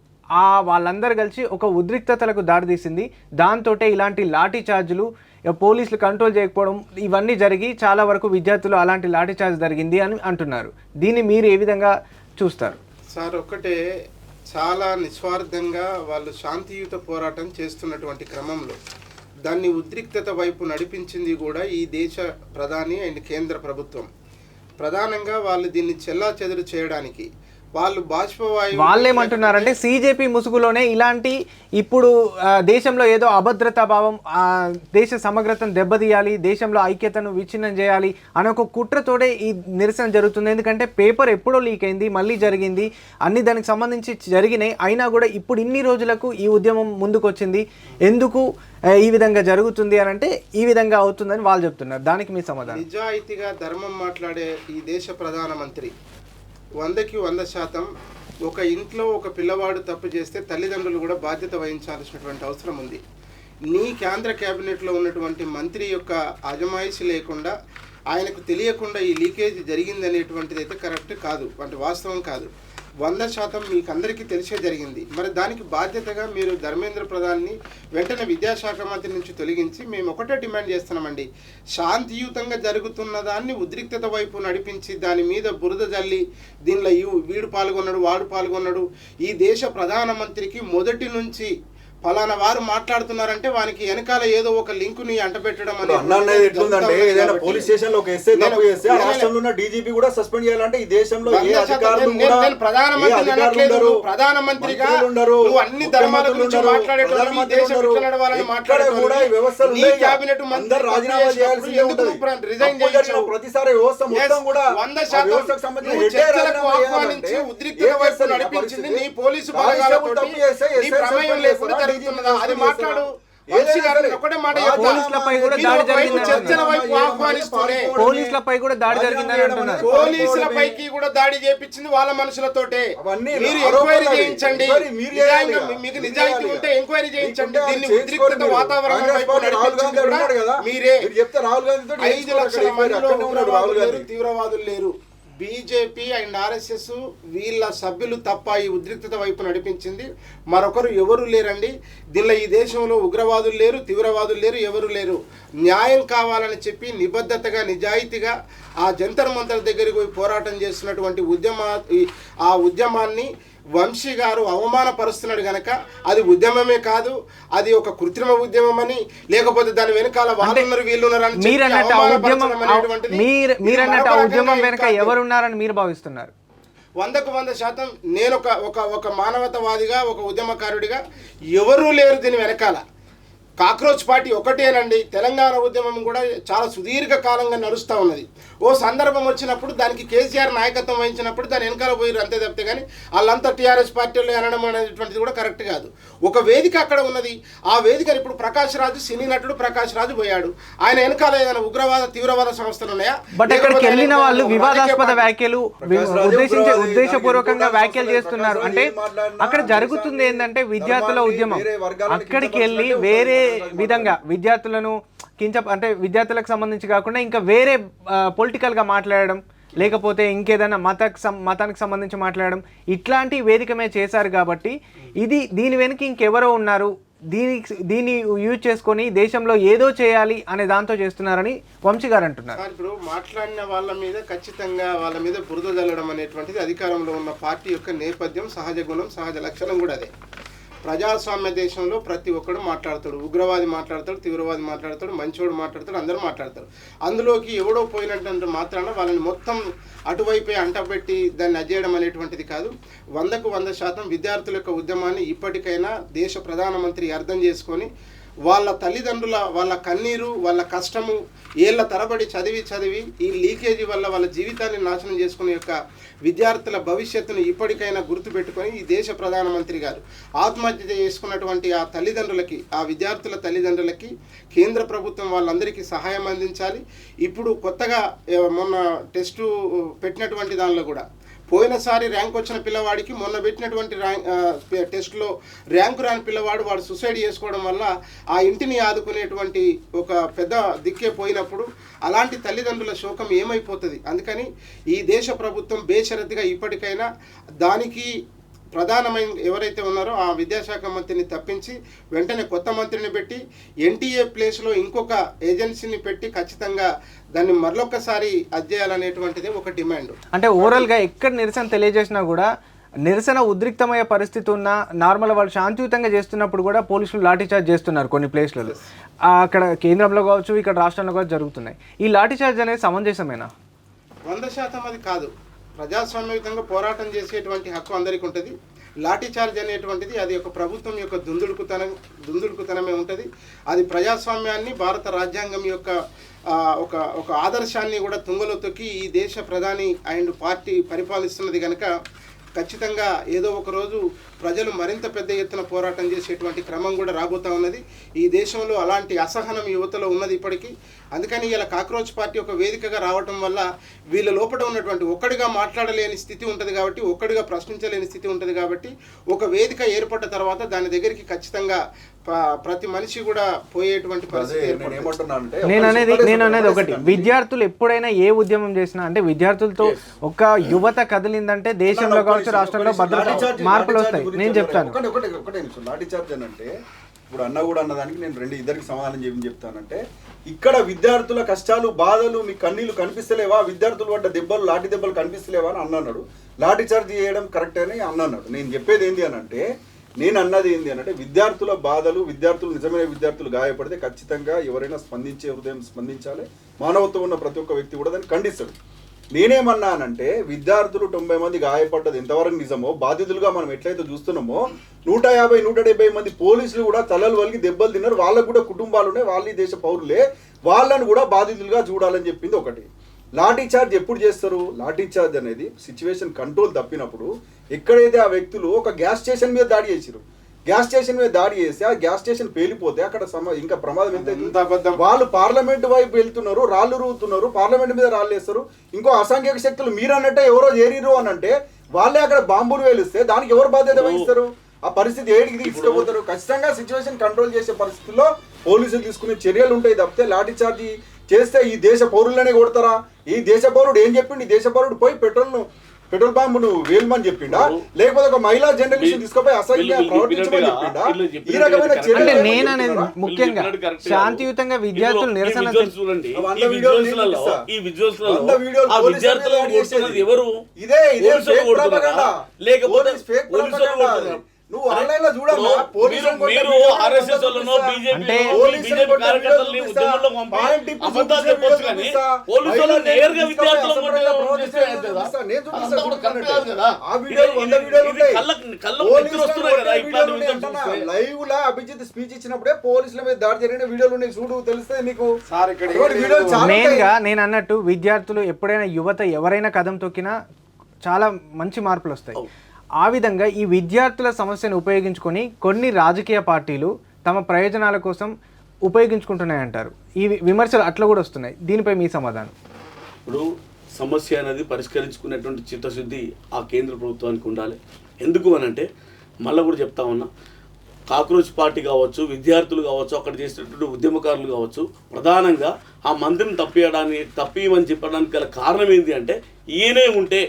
వాళ్ళందరూ కలిసి ఒక ఉద్రిక్తతలకు దారితీసింది. దాంతో ఇలాంటి లాఠీ చార్జులు, పోలీసులు కంట్రోల్ చేయకపోవడం, ఇవన్నీ జరిగి చాలా వరకు విద్యార్థులు అలాంటి లాఠీ చార్జ్ జరిగింది అని అంటున్నారు. దీన్ని మీరు ఏ విధంగా చూస్తారు సార్? ఒకటే, చాలా నిస్వార్థంగా వాళ్ళు శాంతియుత పోరాటం చేస్తున్నటువంటి క్రమంలో దాన్ని ఉద్రిక్తత వైపు నడిపించింది కూడా ఈ దేశ ప్రధాని అండ్ కేంద్ర ప్రభుత్వం. ప్రధానంగా వాళ్ళు దీన్ని చెల్లాచెదురు చేయడానికి వాళ్ళేమంటున్నారంటే సిజేపీ ముసుగులోనే ఇలాంటి ఇప్పుడు దేశంలో ఏదో అభద్రతా భావం, దేశ సమగ్రతను దెబ్బతీయాలి, దేశంలో ఐక్యతను విచ్ఛిన్నం చేయాలి అనే ఒక కుట్రతోడే ఈ నిరసన జరుగుతుంది. ఎందుకంటే పేపర్ ఎప్పుడో లీక్ అయింది, మళ్ళీ జరిగింది, అన్ని దానికి సంబంధించి జరిగినాయి. అయినా కూడా ఇప్పుడు ఇన్ని రోజులకు ఈ ఉద్యమం ముందుకు వచ్చింది. ఎందుకు ఈ విధంగా జరుగుతుంది అని అంటే ఈ విధంగా అవుతుందని వాళ్ళు చెప్తున్నారు. దానికి మీ సమాధానం? నిజాయితీగా ధర్మం మాట్లాడే ఈ దేశ ప్రధానమంత్రి 100కి 100% ఒక ఇంట్లో ఒక పిల్లవాడు తప్పు చేస్తే తల్లిదండ్రులు కూడా బాధ్యత వహించాల్సినటువంటి అవసరం ఉంది. నీ కేంద్ర క్యాబినెట్లో ఉన్నటువంటి మంత్రి యొక్క అజమాయిషి లేకుండా, ఆయనకు తెలియకుండా ఈ లీకేజ్ జరిగింది అనేటువంటిది అయితే కరెక్ట్ కాదు, అంటే వాస్తవం కాదు. 100% మీకు అందరికీ తెలిసే జరిగింది. మరి దానికి బాధ్యతగా మీరు ధర్మేంద్ర ప్రధాన్ని వెంటనే విద్యాశాఖ మంత్రి నుంచి తొలగించి మేము ఒకటే డిమాండ్ చేస్తున్నామండి, శాంతియుతంగా జరుగుతున్న దాన్ని ఉద్రిక్తత వైపు నడిపించి దాని మీద బురద జల్లి దీనిలో వీడు పాల్గొన్నాడు, వాడు పాల్గొన్నాడు, ఈ దేశ ప్రధానమంత్రికి మొదటి నుంచి ఫలానా వారు మాట్లాడుతున్నారంటే వానికి వెనకాల ఏదో ఒక లింక్ ని అంటపెట్టడం అనేది ఎట్లుందంటే, ఏదైనా పోలీస్ స్టేషన్ లో ఒక ఎస్ఐ తప్పు చేస్తే ఆ రాష్ట్రంలో ఉన్న డీజీపీ కూడా సస్పెండ్ చేయాలంటే ఈ దేశంలో ఏ అధికారులు కూడా ప్రధానమంత్రిగా నువ్వు అన్ని ధర్మాల గురించి మాట్లాడేటప్పుడు ఈ దేశం ఎట్లా నడవాలని మాట్లాడేటప్పుడు నీ క్యాబినెట్ మంత్రి రాజీనామా చేయాల్సిందే ఉంటుంది. రిజైన్ చేయించావు. ప్రతిసారి వ్యవస్థ మొత్తం కూడా 100% చర్చలకు ఆహ్వానించి ఉద్రిక్తత వైపు నడిపించింది నీ పోలీసు బలగాలతోటి, నీ ప్రమేయం లేకుండా అది మాట్లాడు. పోలీసులపై కూడా దాడి జరిగింది. పోలీసులపైకి కూడా దాడి చేపించింది వాళ్ళ మనుషులతోటే. మీరు ఎంక్వైరీ చేయించండి, మీకు నిజాయితీ ఉంటే ఎంక్వైరీ చేయించండి. దీన్ని ఉద్రిక్తత వాతావరణం వైపు నడిపించింది కూడా మీరే. 5 లక్షల మందిలో తీవ్రవాదులు లేరు. బీజేపీ అండ్ ఆర్ఎస్ఎస్ వీళ్ళ సభ్యులు తప్ప ఈ ఉద్రిక్తత వైపు నడిపించింది. మరొకరు ఎవరు లేరండి. దీనిలో ఈ దేశంలో ఉగ్రవాదులు లేరు, తీవ్రవాదులు లేరు, ఎవరు లేరు. న్యాయం కావాలని చెప్పి నిబద్ధతగా నిజాయితీగా ఆ జంతర్ మంతర్ దగ్గరికి పోయి పోరాటం చేస్తున్నటువంటి ఆ ఉద్యమాన్ని వంశీ గారు అవమానపరుస్తున్నాడు గనక అది ఉద్యమమే కాదు, అది ఒక కృత్రిమ ఉద్యమం అని, లేకపోతే దాని వెనకాల వాళ్ళున్నారు వీళ్ళున్నారని మీరన్నట్టు ఆ ఉద్యమం వెనక ఎవరున్నారని మీరు భావిస్తున్నారు? 100% నేను ఒక మానవతావాదిగా, ఒక ఉద్యమకారుడిగా ఎవరూ లేరు దీని వెనకాల. కాక్రోచ్ పార్టీ ఒకటేనండి. తెలంగాణ ఉద్యమం కూడా చాలా సుదీర్ఘ కాలంగా నడుస్తూ ఉన్నది. ఓ సందర్భం వచ్చినప్పుడు దానికి కేసీఆర్ నాయకత్వం వహించినప్పుడు దాని వెనకాల పోయి అంతే తప్పితే కానీ వాళ్ళంతా టీఆర్ఎస్ పార్టీలో అనడం అనేటువంటిది కూడా కరెక్ట్ కాదు. ఒక వేదిక అక్కడ ఉన్నది. ఆ వేదికను ఇప్పుడు ప్రకాష్ రాజు, సినీ నటుడు ప్రకాష్ రాజు పోయాడు. ఆయన వెనకాల ఏదైనా ఉగ్రవాద తీవ్రవాద సంస్థలు ఉన్నాయా? బట్ అక్కడికి వెళ్ళిన వాళ్ళు వివాదాస్పద వ్యాఖ్యలు ఉద్దేశపూర్వకంగా వ్యాఖ్యలు చేస్తున్నారు. అంటే అక్కడ జరుగుతుంది ఏంటంటే విద్యార్థుల ఉద్యమం. అక్కడికి వెళ్ళి వేరే విధంగా విద్యార్థులను అంటే విద్యార్థులకు సంబంధించి కాకుండా ఇంకా వేరే పొలిటికల్గా మాట్లాడడం, లేకపోతే ఇంకేదైనా మతానికి సంబంధించి మాట్లాడడం, ఇట్లాంటి వేదికమే చేశారు. కాబట్టి దీని వెనుక ఇంకెవరో ఉన్నారు, దీన్ని యూజ్ చేసుకొని దేశంలో ఏదో చేయాలి అనే దాంతో చేస్తున్నారని వంశీ గారు అంటున్నారు. ఇప్పుడు మాట్లాడిన వాళ్ళ మీద ఖచ్చితంగా వాళ్ళ మీద బురద జల్లడం అనేటువంటిది అధికారంలో ఉన్న పార్టీ యొక్క నేపథ్యం, సహజ గుణం, సహజ లక్షణం కూడా అదే. ప్రజాస్వామ్య దేశంలో ప్రతి ఒక్కడు మాట్లాడతాడు. ఉగ్రవాది మాట్లాడతాడు, తీవ్రవాది మాట్లాడతాడు, మంచోడు మాట్లాడతాడు, అందరూ మాట్లాడతారు. అందులోకి ఎవడో పోయినట్టు మాత్రాన వాళ్ళని మొత్తం అటువైపే అంటబెట్టి దాన్ని అజేయడం అనేటువంటిది కాదు. 100% విద్యార్థుల యొక్క ఉద్యమాన్ని ఇప్పటికైనా దేశ ప్రధానమంత్రి అర్థం చేసుకొని వాళ్ళ తల్లిదండ్రుల వాళ్ళ కన్నీరు, వాళ్ళ కష్టము, ఏళ్ల తరబడి చదివి ఈ లీకేజీ వల్ల వాళ్ళ జీవితాన్ని నాశనం చేసుకునే యొక్క విద్యార్థుల భవిష్యత్తును ఇప్పటికైనా గుర్తుపెట్టుకొని ఈ దేశ ప్రధానమంత్రి గారు ఆత్మహత్య చేసుకున్నటువంటి ఆ తల్లిదండ్రులకి, ఆ విద్యార్థుల తల్లిదండ్రులకి కేంద్ర ప్రభుత్వం వాళ్ళందరికీ సహాయం అందించాలి. ఇప్పుడు కొత్తగా మొన్న టెస్టు పెట్టినటువంటి దానిలో కూడా పోయినసారి ర్యాంక్ వచ్చిన పిల్లవాడికి మొన్న పెట్టినటువంటి టెస్ట్లో ర్యాంకు రాని పిల్లవాడు వాడు సూసైడ్ చేసుకోవడం వల్ల ఆ ఇంటిని ఆదుకునేటువంటి ఒక పెద్ద దిక్కే పోయినప్పుడు అలాంటి తల్లిదండ్రుల శోకం ఏమైపోతుంది? అందుకని ఈ దేశ ప్రభుత్వం బేషరతుగా ఇప్పటికైనా దానికి ప్రధానమైన ఎవరైతే ఉన్నారో ఆ విద్యాశాఖ మంత్రిని తప్పించి వెంటనే కొత్త మంత్రిని పెట్టి ఎన్టీఏ ప్లేస్లో ఇంకొక ఏజెన్సీని పెట్టి ఖచ్చితంగా దాన్ని మరొకసారి అధ్యయాలనేటువంటిది ఒక డిమాండ్. అంటే ఓవరాల్గా ఎక్కడ నిరసన తెలియజేసినా కూడా నిరసన ఉద్రిక్తమయ్యే పరిస్థితి ఉన్న నార్మల్ వాళ్ళు శాంతియుతంగా చేస్తున్నప్పుడు కూడా పోలీసులు లాఠీచార్జ్ చేస్తున్నారు కొన్ని ప్లేస్లలో. అక్కడ కేంద్రంలో కావచ్చు, ఇక్కడ రాష్ట్రంలో కావచ్చు జరుగుతున్నాయి. ఈ లాఠీచార్జ్ అనేది సమంజసమేనా? 100% అది కాదు. ప్రజాస్వామ్యయుతంగా పోరాటం చేసేటువంటి హక్కు అందరికీ ఉంటుంది. లాఠీచార్జ్ అనేటువంటిది అది ఒక ప్రభుత్వం యొక్క దుందుడుకుతనమే ఉంటుంది. అది ప్రజాస్వామ్యాన్ని, భారత రాజ్యాంగం యొక్క ఒక ఆదర్శాన్ని కూడా తుంగలో తొక్కి ఈ దేశ ప్రధాని అండ్ పార్టీ పరిపాలిస్తున్నది కనుక ఖచ్చితంగా ఏదో ఒక రోజు ప్రజలు మరింత పెద్ద ఎత్తున పోరాటం చేసేటువంటి క్రమం కూడా రాబోతూ ఉన్నది. ఈ దేశంలో అలాంటి అసహనం యువతలో ఉన్నది ఇప్పటికీ. అందుకని ఇలా కాక్రోచ్ పార్టీ ఒక వేదికగా రావటం వల్ల వీళ్ళ లోపల ఉన్నటువంటి ఒక్కడిగా మాట్లాడలేని స్థితి ఉంటుంది కాబట్టి, ఒక్కడిగా ప్రశ్నించలేని స్థితి ఉంటుంది కాబట్టి ఒక వేదిక ఏర్పడ్డ తర్వాత దాని దగ్గరికి ఖచ్చితంగా ప్రతి మనిషి కూడా పోయేటువంటి పరిస్థితి. నేను అనేది ఒకటి, విద్యార్థులు ఎప్పుడైనా ఏ ఉద్యమం చేసినా అంటే విద్యార్థులతో ఒక యువత కదిలిందంటే దేశంలో కావచ్చు, రాష్ట్రంలో భద్రత మార్పులు వస్తాయి. నేను చెప్తాను ఒకటే లాఠీ చార్జ్ అని అంటే ఇప్పుడు అన్న కూడా అన్నదానికి నేను ఇద్దరికి సమాధానం చెప్తానంటే, ఇక్కడ విద్యార్థుల కష్టాలు, బాధలు, మీ కన్నీళ్లు కనిపిస్తలేవా? విద్యార్థులు పడ్డ దెబ్బలు, లాఠీ దెబ్బలు కనిపిస్తలేవా అని అన్నాడు. లాఠీ చార్జ్ చేయడం కరెక్ట్ అని అన్నాడు. నేను చెప్పేది ఏంటి అని అంటే, నేను అన్నది ఏంటి అని అంటే, విద్యార్థుల బాధలు, నిజమైన విద్యార్థులు గాయపడితే ఖచ్చితంగా ఎవరైనా హృదయం స్పందించాలి. మానవత్వం ఉన్న ప్రతి ఒక్క వ్యక్తి కూడా దాన్ని ఖండిస్తాడు. నేనేమన్నానంటే, విద్యార్థులు 90 మంది గాయపడ్డది ఎంతవరకు నిజమో, బాధితులుగా మనం ఎట్లయితే చూస్తున్నామో 150-170 మంది పోలీసులు కూడా తలలు వలిగి దెబ్బలు తిన్నారు. వాళ్ళకు కూడా కుటుంబాలు ఉన్నాయి, వాళ్ళ దేశ పౌరులే, వాళ్ళను కూడా బాధితులుగా చూడాలని చెప్పింది ఒకటి. లాఠీ చార్జ్ ఎప్పుడు చేస్తారు? లాఠీ చార్జ్ అనేది సిచ్యువేషన్ కంట్రోల్ తప్పినప్పుడు, ఎక్కడైతే ఆ వ్యక్తులు ఒక గ్యాస్ స్టేషన్ మీద దాడి చేసారు, గ్యాస్ స్టేషన్ మీద దాడి చేసి ఆ గ్యాస్ స్టేషన్ పేలిపోతే అక్కడ ఇంకా ప్రమాదం ఎంత? వాళ్ళు పార్లమెంట్ వైపు వెళ్తున్నారు, రాళ్ళు రూతున్నారు, పార్లమెంట్ మీద రాళ్ళు వేస్తారు. ఇంకో అసాంఘిక శక్తులు మీరన్నట్టే ఎవరో చేరిరు అని అంటే వాళ్ళే అక్కడ బాంబులు వేలిస్తే దానికి ఎవరు బాధ్యత వహిస్తారు? ఆ పరిస్థితి ఏడికి తీసుకుపోతారు? ఖచ్చితంగా సిచ్యువేషన్ కంట్రోల్ చేసే పరిస్థితుల్లో పోలీసులు తీసుకునే చర్యలు ఉంటాయి తప్పితే లాఠీ చార్జీ చేస్తే ఈ దేశ పౌరులనే కొడతారా? ఈ దేశ పౌరుడు ఏం చెప్పిండు? ఈ దేశ పౌరుడు పోయి పెట్రోల్ బాంబును వేల్మని చెప్పిండా, లేకపోతే ఒక మహిళా జర్నలిస్ట్ తీసుకుపోయి అసహ్యంగా ప్రవర్తించమని చెప్పిండా? ఈ రకమైన అంటే నేను అనేది ముఖ్యంగా శాంతియుతంగా విద్యార్థులు నిరసన నువ్వు ఆన్లైన్ లో చూడమ్మా, లైవ్ లా అభిజిత్ స్పీచ్ ఇచ్చినప్పుడే పోలీసుల మీద దాడి జరిగిన వీడియోలు ఉన్నాయి, చూడు తెలుస్తుంది నీకు. మెయిన్ గా నేను అన్నట్టు విద్యార్థులు ఎప్పుడైనా యువత ఎవరైనా కదం తొక్కినా చాలా మంచి మార్పులు వస్తాయి. ఆ విధంగా ఈ విద్యార్థుల సమస్యను ఉపయోగించుకొని కొన్ని రాజకీయ పార్టీలు తమ ప్రయోజనాల కోసం ఉపయోగించుకుంటున్నాయంటారు. ఈ విమర్శలు అట్లా కూడా వస్తున్నాయి. దీనిపై మీ సమాధానం? ఇప్పుడు సమస్య అనేది పరిష్కరించుకునేటువంటి చిత్తశుద్ధి ఆ కేంద్ర ప్రభుత్వానికి ఉండాలి. ఎందుకు అని అంటే మళ్ళీ కూడా చెప్తా ఉన్నా, కాక్రోచ్ పార్టీ కావచ్చు, విద్యార్థులు కావచ్చు, అక్కడ చేసినటువంటి ఉద్యమకారులు కావచ్చు, ప్రధానంగా ఆ మంత్రిని తప్పియమని చెప్పడానికి గల కారణం ఏంటి అంటే ఈయనే ఉంటే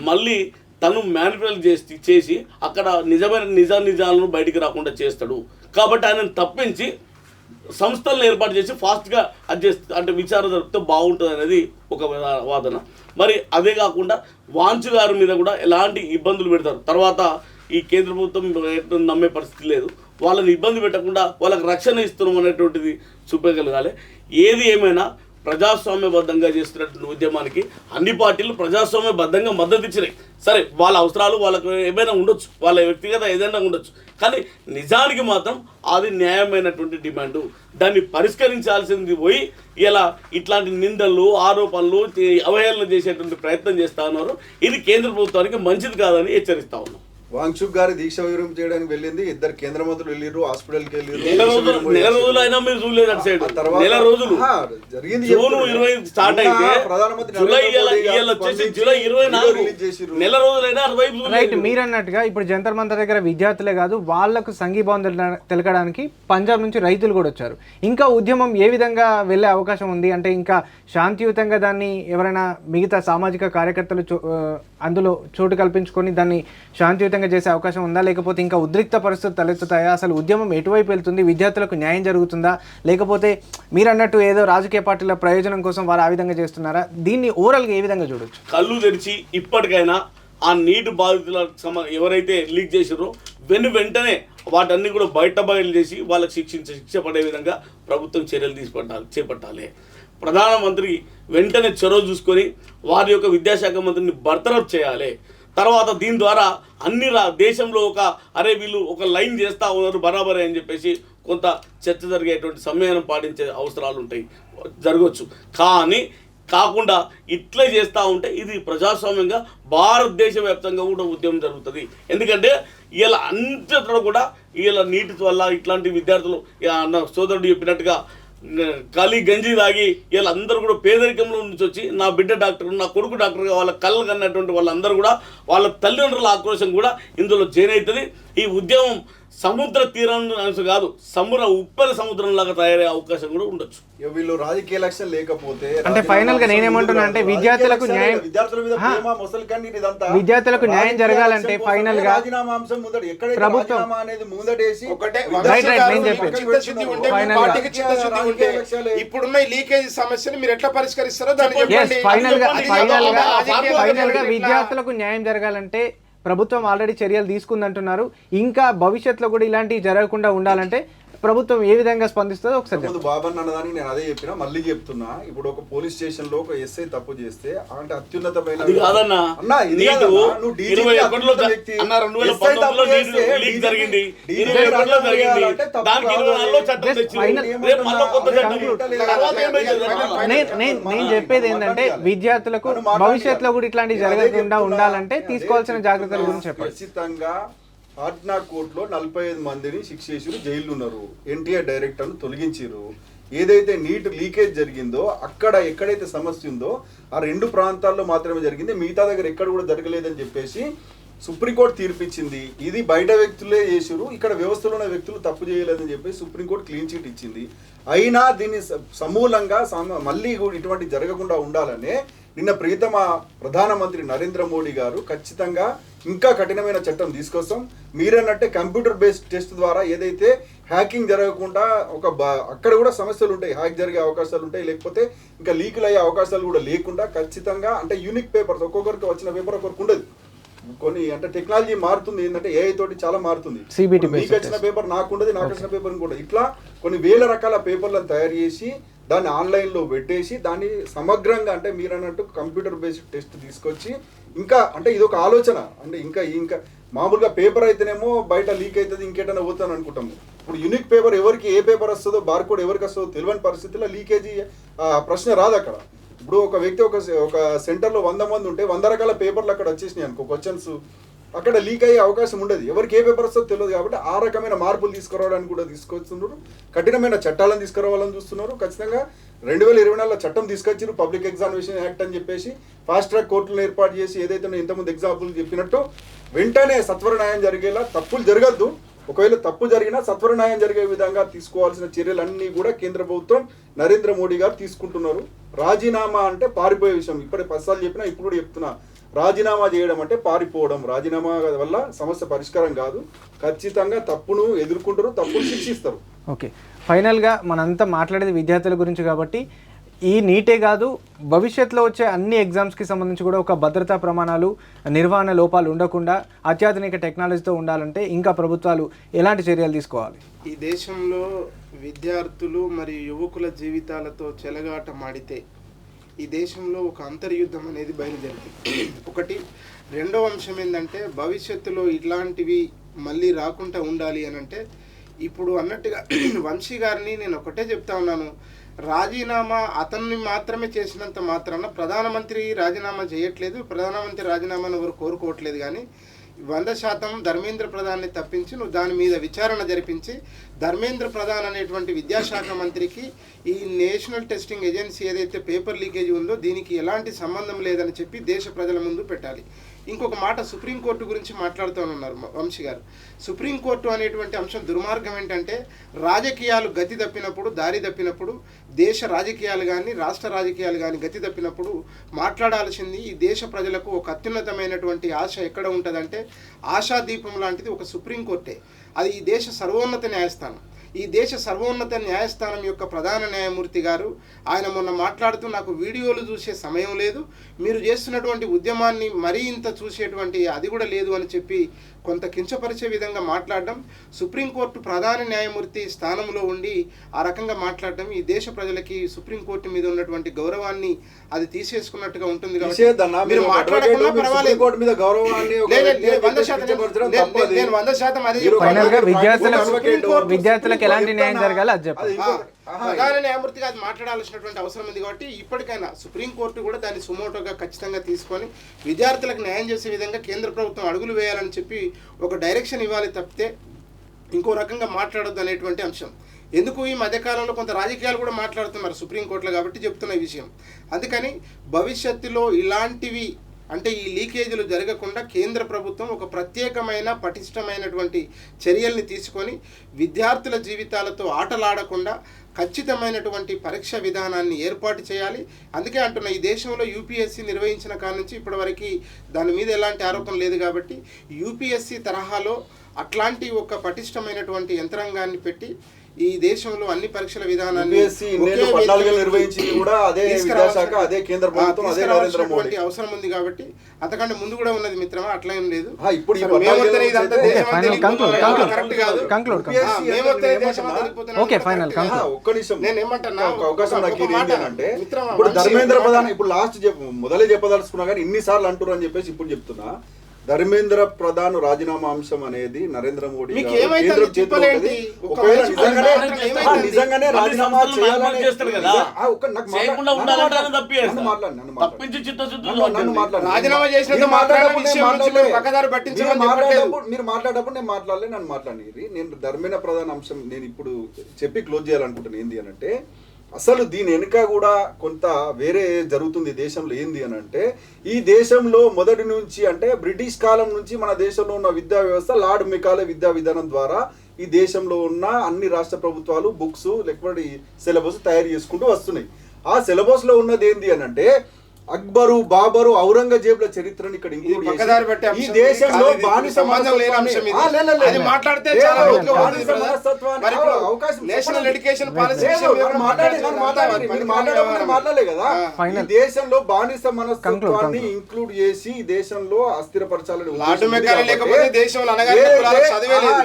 మళ్ళీ తను మ్యానిపులేట్ చేసి అక్కడ నిజమైన నిజాలను బయటికి రాకుండా చేస్తాడు. కాబట్టి ఆయనను తప్పించి సంస్థలను ఏర్పాటు చేసి ఫాస్ట్గా అంటే విచారణ జరిపితే బాగుంటుంది అనేది ఒక వాదన. మరి అదే కాకుండా వాంచు గారి మీద కూడా ఎలాంటి ఇబ్బందులు పెడతారు. తర్వాత ఈ కేంద్ర ప్రభుత్వం నమ్మే పరిస్థితి లేదు. వాళ్ళని ఇబ్బంది పెట్టకుండా వాళ్ళకి రక్షణ ఇస్తున్నాం అనేటువంటిది చూపగలగాలి. ఏది ఏమైనా ప్రజాస్వామ్యబద్ధంగా చేస్తున్నటువంటి ఉద్యమానికి అన్ని పార్టీలు ప్రజాస్వామ్యబద్ధంగా మద్దతు ఇచ్చినాయి. సరే, వాళ్ళ అవసరాలు వాళ్ళకు ఏమైనా ఉండొచ్చు, వాళ్ళ వ్యక్తిగత ఏదైనా ఉండొచ్చు, కానీ నిజానికి మాత్రం అది న్యాయమైనటువంటి డిమాండు. దాన్ని పరిష్కరించాల్సింది పోయి ఇలా ఇట్లాంటి నిందలు, ఆరోపణలు, అవహేళన చేసేటువంటి ప్రయత్నం చేస్తా ఉన్నారు. ఇది కేంద్ర ప్రభుత్వానికి మంచిది కాదని హెచ్చరిస్తా ఉన్నాం. వాంగ్చుక్ గారి దీక్ష వివరణ చేయడానికి వెళ్ళింది, ఇద్దరు కేంద్ర మంత్రులు వెళ్ళిర్రు, హాస్పిటల్కి వెళ్ళిర్రు. నెల రోజులు అయినా మీరు చూడలేదు అటు సైడ్. నెల రోజులు జరిగింది. జూన్ 20 స్టార్ట్ అయితే జూలై 24 నెల రోజులైనా రైట్. మీరు అన్నట్టుగా ఇప్పుడు జంతర్ మంతర్ దగ్గర విద్యార్థులే కాదు, వాళ్లకు సంఘీభావం తెలకడానికి పంజాబ్ నుంచి రైతులు కూడా వచ్చారు. ఇంకా ఉద్యమం ఏ విధంగా వెళ్ళే అవకాశం ఉంది అంటే ఇంకా శాంతియుతంగా దాన్ని ఎవరైనా మిగతా సామాజిక కార్యకర్తలు అందులో చోటు కల్పించుకొని దాన్ని శాంతియుతంగా చేసే అవకాశం ఉందా, లేకపోతే ఇంకా ఉద్రిక్త పరిస్థితులు తలెత్తుతాయా? అసలు ఉద్యమం ఎటువైపు వెళ్తుంది? విద్యార్థులకు న్యాయం జరుగుతుందా, లేకపోతే మీరు అన్నట్టు ఏదో రాజకీయ పార్టీల ప్రయోజనం కోసం వారు ఆ విధంగా చేస్తున్నారా? దీన్ని ఓవరాల్గా ఏ విధంగా చూడొచ్చు? కళ్ళు తెరిచి ఇప్పటికైనా ఆ నీటి బాధితుల ఎవరైతే లీక్ చేసారో వెంటనే వాటన్ని కూడా బయలు చేసి వాళ్ళకి శిక్ష పడే విధంగా ప్రభుత్వం చర్యలు చేపట్టాలి. ప్రధానమంత్రి వెంటనే చొరవ చూసుకొని వారి యొక్క విద్యాశాఖ మంత్రిని బర్తరఫ్ చేయాలి. తర్వాత దీని ద్వారా అన్ని దేశంలో వీళ్ళు ఒక లైన్ చేస్తూ ఉన్నారు బరాబరే అని చెప్పేసి కొంత చర్చ జరిగేటువంటి సమ్మేళనం పాటించే అవసరాలు ఉంటాయి, జరగవచ్చు. కానీ కాకుండా ఇట్లే చేస్తూ ఉంటే ఇది ప్రజాస్వామ్యంగా భారతదేశ వ్యాప్తంగా కూడా ఉద్యమం జరుగుతుంది. ఎందుకంటే ఇలా అంతటా కూడా ఇలా నీటి వల్ల ఇట్లాంటి విద్యార్థులు అన్న సోదరుడు చెప్పినట్టుగా ఖాళీ గంజి తాగి వీళ్ళందరూ కూడా పేదరికంలో నుంచి వచ్చి నా బిడ్డ డాక్టర్, నా కొడుకు డాక్టర్గా వాళ్ళ కళ్ళు కన్నటువంటి వాళ్ళందరూ కూడా వాళ్ళ తల్లిదండ్రుల ఆక్రోశం కూడా ఇందులో జైన్ అవుతుంది. ఈ ఉద్యమం సముద్ర తీరం కాదు, ఉప్పెన సముద్రం లాగా తయారయ్యే అవకాశం కూడా ఉండొచ్చు. వీళ్ళు రాజకీయ లక్ష్యం లేకపోతే అంటే ఫైనల్ గా నేనేమంటున్నా అంటే విద్యార్థులకు న్యాయం జరగాలంటే ఫైనల్ గా ప్రభుత్వం ఇప్పుడున్న లీకేజ్ సమస్యను మీరు ఎట్లా పరిష్కరిస్తారో ఫైనల్ గా విద్యార్థులకు న్యాయం జరగాలంటే ప్రభుత్వం ఆల్రెడీ చర్యలు తీసుకుందంటున్నారు. ఇంకా భవిష్యత్తులో కూడా ఇలాంటివి జరగకుండా ఉండాలంటే ప్రభుత్వం ఏ విధంగా స్పందిస్తుందో ఒకసారి బాబన్ అన్నదానికి నేను అదే చెప్పినా, మళ్ళీ చెప్తున్నా. ఇప్పుడు ఒక పోలీస్ స్టేషన్ లో ఒక ఎస్ఐ తప్పు చేస్తే అంటే అత్యున్నతమైన నేను చెప్పేది ఏంటంటే విద్యార్థులకు భవిష్యత్తులో కూడా ఇట్లాంటివి జరగకుండా ఉండాలంటే తీసుకోవాల్సిన జాగ్రత్తల గురించి చెప్పండి. ఖచ్చితంగా పాట్నా కోర్టులో 45 మందిని శిక్ష చేసి జైలు ఉన్నారు. ఎన్టీఆర్ డైరెక్టర్ను తొలగించారు. ఏదైతే నీట్ లీకేజ్ జరిగిందో అక్కడ ఎక్కడైతే సమస్య ఉందో ఆ 2 ప్రాంతాల్లో మాత్రమే జరిగింది, మిగతా దగ్గర ఎక్కడ కూడా జరగలేదని చెప్పేసి సుప్రీంకోర్టు తీర్పిచ్చింది, ఇది బయట వ్యక్తులే చేసిరు, ఇక్కడ వ్యవస్థలో ఉన్న వ్యక్తులు తప్పు చేయలేదని చెప్పి సుప్రీంకోర్టు క్లీన్ చిట్ ఇచ్చింది. అయినా దీన్ని సమూలంగా మళ్ళీ ఇటువంటి జరగకుండా ఉండాలనే నిన్న ప్రియతమ ప్రధానమంత్రి నరేంద్ర మోడీ గారు ఖచ్చితంగా ఇంకా కఠినమైన చట్టం తీసుకొస్తాం. మీరన్నట్టే కంప్యూటర్ బేస్డ్ టెస్ట్ ద్వారా ఏదైతే హ్యాకింగ్ జరగకుండా అక్కడ కూడా సమస్యలు ఉంటాయి, హ్యాక్ జరిగే అవకాశాలు ఉంటాయి, లేకపోతే ఇంకా లీకులు అయ్యే అవకాశాలు కూడా లేకుండా ఖచ్చితంగా అంటే యూనిక్ పేపర్స్ ఒక్కొక్కరికి వచ్చిన పేపర్ ఒక్కొక్కరికి ఉండదు. కొన్ని అంటే టెక్నాలజీ మారుతుంది, ఏంటంటే ఏఐ తోటి చాలా మారుతుంది. మీకు వచ్చిన పేపర్ నాకు ఉండదు, నాకు వచ్చిన పేపర్ కూడా ఇట్లా కొన్ని వేల రకాల పేపర్లను తయారు చేసి దాన్ని ఆన్లైన్లో పెట్టేసి దాన్ని సమగ్రంగా అంటే మీరు అన్నట్టు కంప్యూటర్ బేస్డ్ టెస్ట్ తీసుకొచ్చి ఇంకా అంటే ఇది ఒక ఆలోచన అంటే ఇంకా మామూలుగా పేపర్ అయితేనేమో బయట లీక్ అవుతుంది ఇంకేటైనా పోతాను అనుకుంటాము. ఇప్పుడు యూనిక్ పేపర్ ఎవరికి ఏ పేపర్ వస్తుందో బార్కోడ్ ఎవరికి వస్తుందో తెలియని పరిస్థితుల్లో లీకేజీ ప్రశ్న రాదు అక్కడ. ఇప్పుడు ఒక వ్యక్తి ఒక సెంటర్లో 100 మంది ఉంటే 100 రకాల పేపర్లు అక్కడ వచ్చేసినాయి అనుకో, క్వశ్చన్స్ అక్కడ లీక్ అయ్యే అవకాశం ఉండదు, ఎవరికి ఏ పేపర్ వస్తుందో తెలియదు. కాబట్టి ఆ రకమైన మార్పులు తీసుకురావడానికి కూడా తీసుకొస్తున్నారు, కఠినమైన చట్టాలను తీసుకురావాలని చూస్తున్నారు. ఖచ్చితంగా 2024లో చట్టం తీసుకొచ్చారు, పబ్లిక్ ఎగ్జామినేషన్ యాక్ట్ అని చెప్పేసి ఫాస్ట్ ట్రాక్ కోర్టులను ఏర్పాటు చేసి ఏదైతే ఇంతకుముందు ఎగ్జాంపుల్ చెప్పినట్టు వెంటనే సత్వర న్యాయం జరిగేలా, తప్పులు జరగద్దు, ఒకవేళ తప్పు జరిగినా సత్వర న్యాయం జరిగే విధంగా తీసుకోవాల్సిన చర్యలన్నీ కూడా కేంద్ర ప్రభుత్వం నరేంద్ర మోడీ గారు తీసుకుంటున్నారు. రాజీనామా అంటే పారిపోయే విషయం, ఇప్పుడే 10 సార్లు చెప్పినా ఇప్పుడు కూడా చెప్తున్నా, రాజీనామా చేయడం అంటే పారిపోవడం. రాజీనామా వల్ల సమస్య పరిష్కారం కాదు, ఖచ్చితంగా తప్పును ఎదుర్కొంటారు, తప్పును శిక్షిస్తారు. ఓకే, ఫైనల్గా మనంతా మాట్లాడేది విద్యార్థుల గురించి కాబట్టి ఈ నీటే కాదు భవిష్యత్తులో వచ్చే అన్ని ఎగ్జామ్స్కి సంబంధించి కూడా ఒక భద్రతా ప్రమాణాలు, నిర్వహణ లోపాలు ఉండకుండా అత్యాధునిక టెక్నాలజీతో ఉండాలంటే ఇంకా ప్రభుత్వాలు ఎలాంటి చర్యలు తీసుకోవాలి? ఈ దేశంలో విద్యార్థులు మరియు యువకుల జీవితాలతో చెలగాటమాడితే ఈ దేశంలో ఒక అంతర్యుద్ధం అనేది బయలుదేరుతుంది. ఒకటి. రెండవ అంశం ఏంటంటే భవిష్యత్తులో ఇట్లాంటివి మళ్ళీ రాకుండా ఉండాలి అని అంటే ఇప్పుడు అన్నట్టుగా వంశీ గారిని నేను ఒకటే చెప్తా ఉన్నాను, రాజీనామా అతన్ని మాత్రమే చేసినంత మాత్రాన ప్రధానమంత్రి రాజీనామా చేయట్లేదు, ప్రధానమంత్రి రాజీనామాను ఎవరు కోరుకోవట్లేదు. కానీ 100% ధర్మేంద్ర ప్రధాన్ని తప్పించి నువ్వు దాని మీద విచారణ జరిపించి ధర్మేంద్ర ప్రధాన్ అనేటువంటి విద్యాశాఖ మంత్రికి ఈ నేషనల్ టెస్టింగ్ ఏజెన్సీ ఏదైతే పేపర్ లీకేజ్ ఉందో దీనికి ఎలాంటి సంబంధం లేదని చెప్పి దేశ ప్రజల ముందు పెట్టాలి. ఇంకొక మాట, సుప్రీంకోర్టు గురించి మాట్లాడుతూనున్నారు వంశీ గారు. సుప్రీంకోర్టు అనేటువంటి అంశం దుర్మార్గం ఏంటంటే రాజకీయాలు గతి తప్పినప్పుడు, దారి తప్పినప్పుడు, దేశ రాజకీయాలు కానీ రాష్ట్ర రాజకీయాలు కానీ గతి తప్పినప్పుడు మాట్లాడాల్సింది ఈ దేశ ప్రజలకు ఒక అత్యున్నతమైనటువంటి ఆశ ఎక్కడ ఉంటుందంటే ఆశాదీపం లాంటిది ఒక సుప్రీంకోర్టే. అది ఈ దేశ సర్వోన్నత న్యాయస్థానం. ఈ దేశ సర్వోన్నత న్యాయస్థానం యొక్క ప్రధాన న్యాయమూర్తి గారు ఆయన మొన్న మాట్లాడుతూ నాకు వీడియోలు చూసే సమయం లేదు, మీరు చేస్తున్నటువంటి ఉద్యమాన్ని మరీ ఇంత చూసేటువంటి అది కూడా లేదు అని చెప్పి కొంత కించపరిచే విధంగా మాట్లాడడం, సుప్రీంకోర్టు ప్రధాన న్యాయమూర్తి స్థానంలో ఉండి ఆ రకంగా మాట్లాడడం ఈ దేశ ప్రజలకి సుప్రీంకోర్టు మీద ఉన్నటువంటి గౌరవాన్ని అది తీసేసుకున్నట్టుగా ఉంటుంది. మీరు మాట్లాడకుండా పర్వాలేదు, విద్యార్థులకు ఎలాంటి న్యాయం జరగాలి అది చెప్పాలి. ప్రధాన న్యాయమూర్తిగా అది మాట్లాడాల్సినటువంటి అవసరం ఉంది. కాబట్టి ఇప్పటికైనా సుప్రీంకోర్టు కూడా దాన్ని సుమోటోగా ఖచ్చితంగా తీసుకొని విద్యార్థులకు న్యాయం చేసే విధంగా కేంద్ర ప్రభుత్వం అడుగులు వేయాలని చెప్పి ఒక డైరెక్షన్ ఇవ్వాలి తప్పితే ఇంకో రకంగా మాట్లాడొద్దు అనేటువంటి అంశం. ఎందుకు ఈ మధ్యకాలంలో కొంత రాజకీయాలు కూడా మాట్లాడుతున్నారు సుప్రీంకోర్టులో కాబట్టి చెప్తున్న ఈ విషయం. అందుకని భవిష్యత్తులో ఇలాంటివి అంటే ఈ లీకేజీలు జరగకుండా కేంద్ర ప్రభుత్వం ఒక ప్రత్యేకమైన పటిష్టమైనటువంటి చర్యల్ని తీసుకొని విద్యార్థుల జీవితాలతో ఆటలాడకుండా ఖచ్చితమైనటువంటి పరీక్ష విధానాన్ని ఏర్పాటు చేయాలి. అందుకే అంటున్నా, ఈ దేశంలో యూపీఎస్సీ నిర్వహించిన కాడ నుంచి ఇప్పటివరకు దాని మీద ఎలాంటి ఆరోపణ లేదు. కాబట్టి యూపీఎస్సీ తరహాలో అట్లాంటి ఒక పటిష్టమైనటువంటి యంత్రాంగాన్ని పెట్టి ఈ దేశంలో అన్ని పరీక్షల విధానాన్ని అవసరం ఉంది. కాబట్టి అంతకంటే ముందు కూడా ఉన్నది మిత్రమా, అట్లా ఏం లేదు. నేనేమంటున్నా ధర్మేంద్ర ప్రధాన్ ఇప్పుడు లాస్ట్ మొదలే చెప్పదలుచుకున్నా కానీ ఇన్నిసార్లు అంటారు అని చెప్పేసి ఇప్పుడు చెప్తున్నా. ధర్మేంద్ర ప్రధాన్ రాజీనామా అంశం అనేది నరేంద్ర మోడీ నిజంగానే రాజీనామా చేయాలని మీరు మాట్లాడేటప్పుడు నేను మాట్లాడలే, నన్ను మాట్లాడి నేను ధర్మేంద్ర ప్రధాన్ అంశం నేను ఇప్పుడు చెప్పి క్లోజ్ చేయాలనుకుంటున్నాను. ఏంది అని అంటే అసలు దీని వెనుక కూడా కొంత వేరే జరుగుతుంది దేశంలో. ఏంది అని అంటే, ఈ దేశంలో మొదటి నుంచి అంటే బ్రిటిష్ కాలం నుంచి మన దేశంలో ఉన్న విద్యా వ్యవస్థ లార్డ్ మెకాలే విద్యా విధానం ద్వారా ఈ దేశంలో ఉన్న అన్ని రాష్ట్ర ప్రభుత్వాలు బుక్స్ లేకపోతే సిలబస్ తయారు చేసుకుంటూ వస్తున్నాయి. ఆ సిలబస్ లో ఉన్నది ఏంది అని అంటే అక్బరు, బాబరు, ఔరంగజేబుల చరిత్రను ఇక్కడ ఇంక్లూడ్ చేసి ఈ దేశంలో బానిస మనస్తత్వాన్ని ఇంక్లూడ్ చేసి ఈ దేశంలో అస్థిరపరచాలని.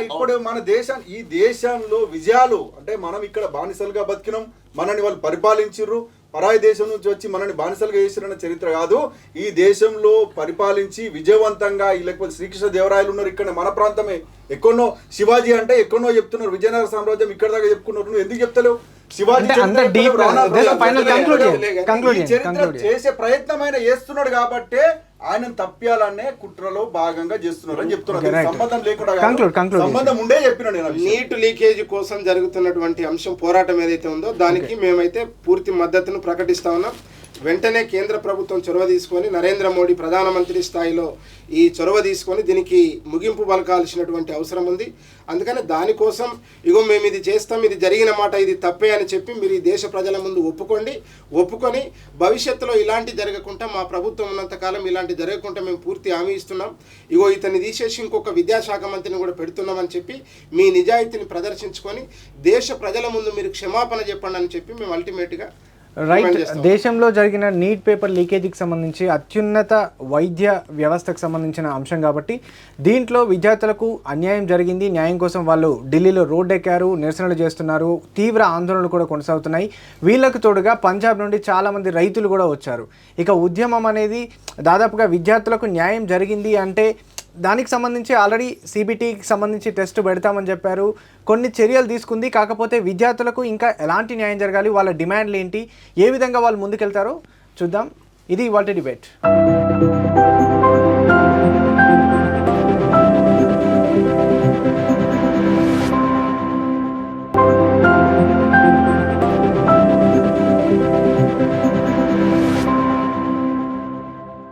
ఇప్పుడు మన దేశం ఈ దేశంలో విజయాలు అంటే మనం ఇక్కడ బానిసలుగా బతికినాం, మనని వాళ్ళు పరిపాలించిర్రు, పరాయి దేశం నుంచి వచ్చి మనని బానిసలుగా చేసిరన్న చరిత్ర కాదు. ఈ దేశంలో పరిపాలించి విజయవంతంగా లేకపోతే శ్రీకృష్ణ దేవరాయలు ఉన్నారు ఇక్కడ మన ప్రాంతమే. ఎక్కడో శివాజీ అంటే ఎక్కడో చెప్తున్నారు, విజయనగర సామ్రాజ్యం ఇక్కడ దాకా చెప్పుకున్నారు, నువ్వు ఎందుకు చెప్తలేవు? శివాజీ చరిత్ర చేసే ప్రయత్నమైన చేస్తున్నాడు కాబట్టి ఆయన తప్పియాలనే కుట్రలో భాగంగా చేస్తున్నారు అని చెప్తున్నారు. సంబంధం లేకుండా సంబంధం ఉండే చెప్పిన నేను. నీట్ లీకేజ్ కోసం జరుగుతున్నటువంటి అంశం పోరాటం ఏదైతే ఉందో దానికి మేమైతే పూర్తి మద్దతును ప్రకటిస్తా ఉన్నాం. వెంటనే కేంద్ర ప్రభుత్వం చొరవ తీసుకొని నరేంద్ర మోడీ ప్రధానమంత్రి స్థాయిలో ఈ చొరవ తీసుకొని దీనికి ముగింపు పలకాల్సినటువంటి అవసరం ఉంది. అందుకని దానికోసం ఇగో మేము ఇది చేస్తాం, ఇది జరిగిన మాట, ఇది తప్పే అని చెప్పి మీరు ఈ దేశ ప్రజల ముందు ఒప్పుకొని భవిష్యత్తులో ఇలాంటి జరగకుండా మా ప్రభుత్వం ఉన్నంతకాలం ఇలాంటి జరగకుండా మేము పూర్తి హామీ ఇస్తున్నాం. ఇగో ఇతన్ని తీసేసి ఇంకొక విద్యాశాఖ మంత్రిని కూడా పెడుతున్నామని చెప్పి మీ నిజాయితీని ప్రదర్శించుకొని దేశ ప్రజల ముందు మీరు క్షమాపణ చెప్పండి అని చెప్పి మేము అల్టిమేట్గా రైట్. దేశంలో జరిగిన నీట్ పేపర్ లీకేజీకి సంబంధించి అత్యున్నత వైద్య వ్యవస్థకు సంబంధించిన అంశం కాబట్టి దీంట్లో విద్యార్థులకు అన్యాయం జరిగింది, న్యాయం కోసం వాళ్ళు ఢిల్లీలో రోడ్డెక్కారు, నిరసనలు చేస్తున్నారు, తీవ్ర ఆందోళనలు కూడా కొనసాగుతున్నాయి. వీళ్ళకు తోడుగా పంజాబ్ నుండి చాలామంది రైతులు కూడా వచ్చారు. ఇక ఉద్యమం అనేది దాదాపుగా విద్యార్థులకు న్యాయం జరిగింది అంటే దానికి సంబంధించి ఆల్రెడీ సిబిటీకి సంబంధించి టెస్ట్ పెడతామని చెప్పారు, కొన్ని చర్యలు తీసుకుంది. కాకపోతే విద్యార్థులకు ఇంకా ఎలాంటి న్యాయం జరగాలి, వాళ్ళ డిమాండ్లు ఏంటి, ఏ విధంగా వాళ్ళు ముందుకెళ్తారో చూద్దాం. ఇది ఇవాల్టి డిబేట్.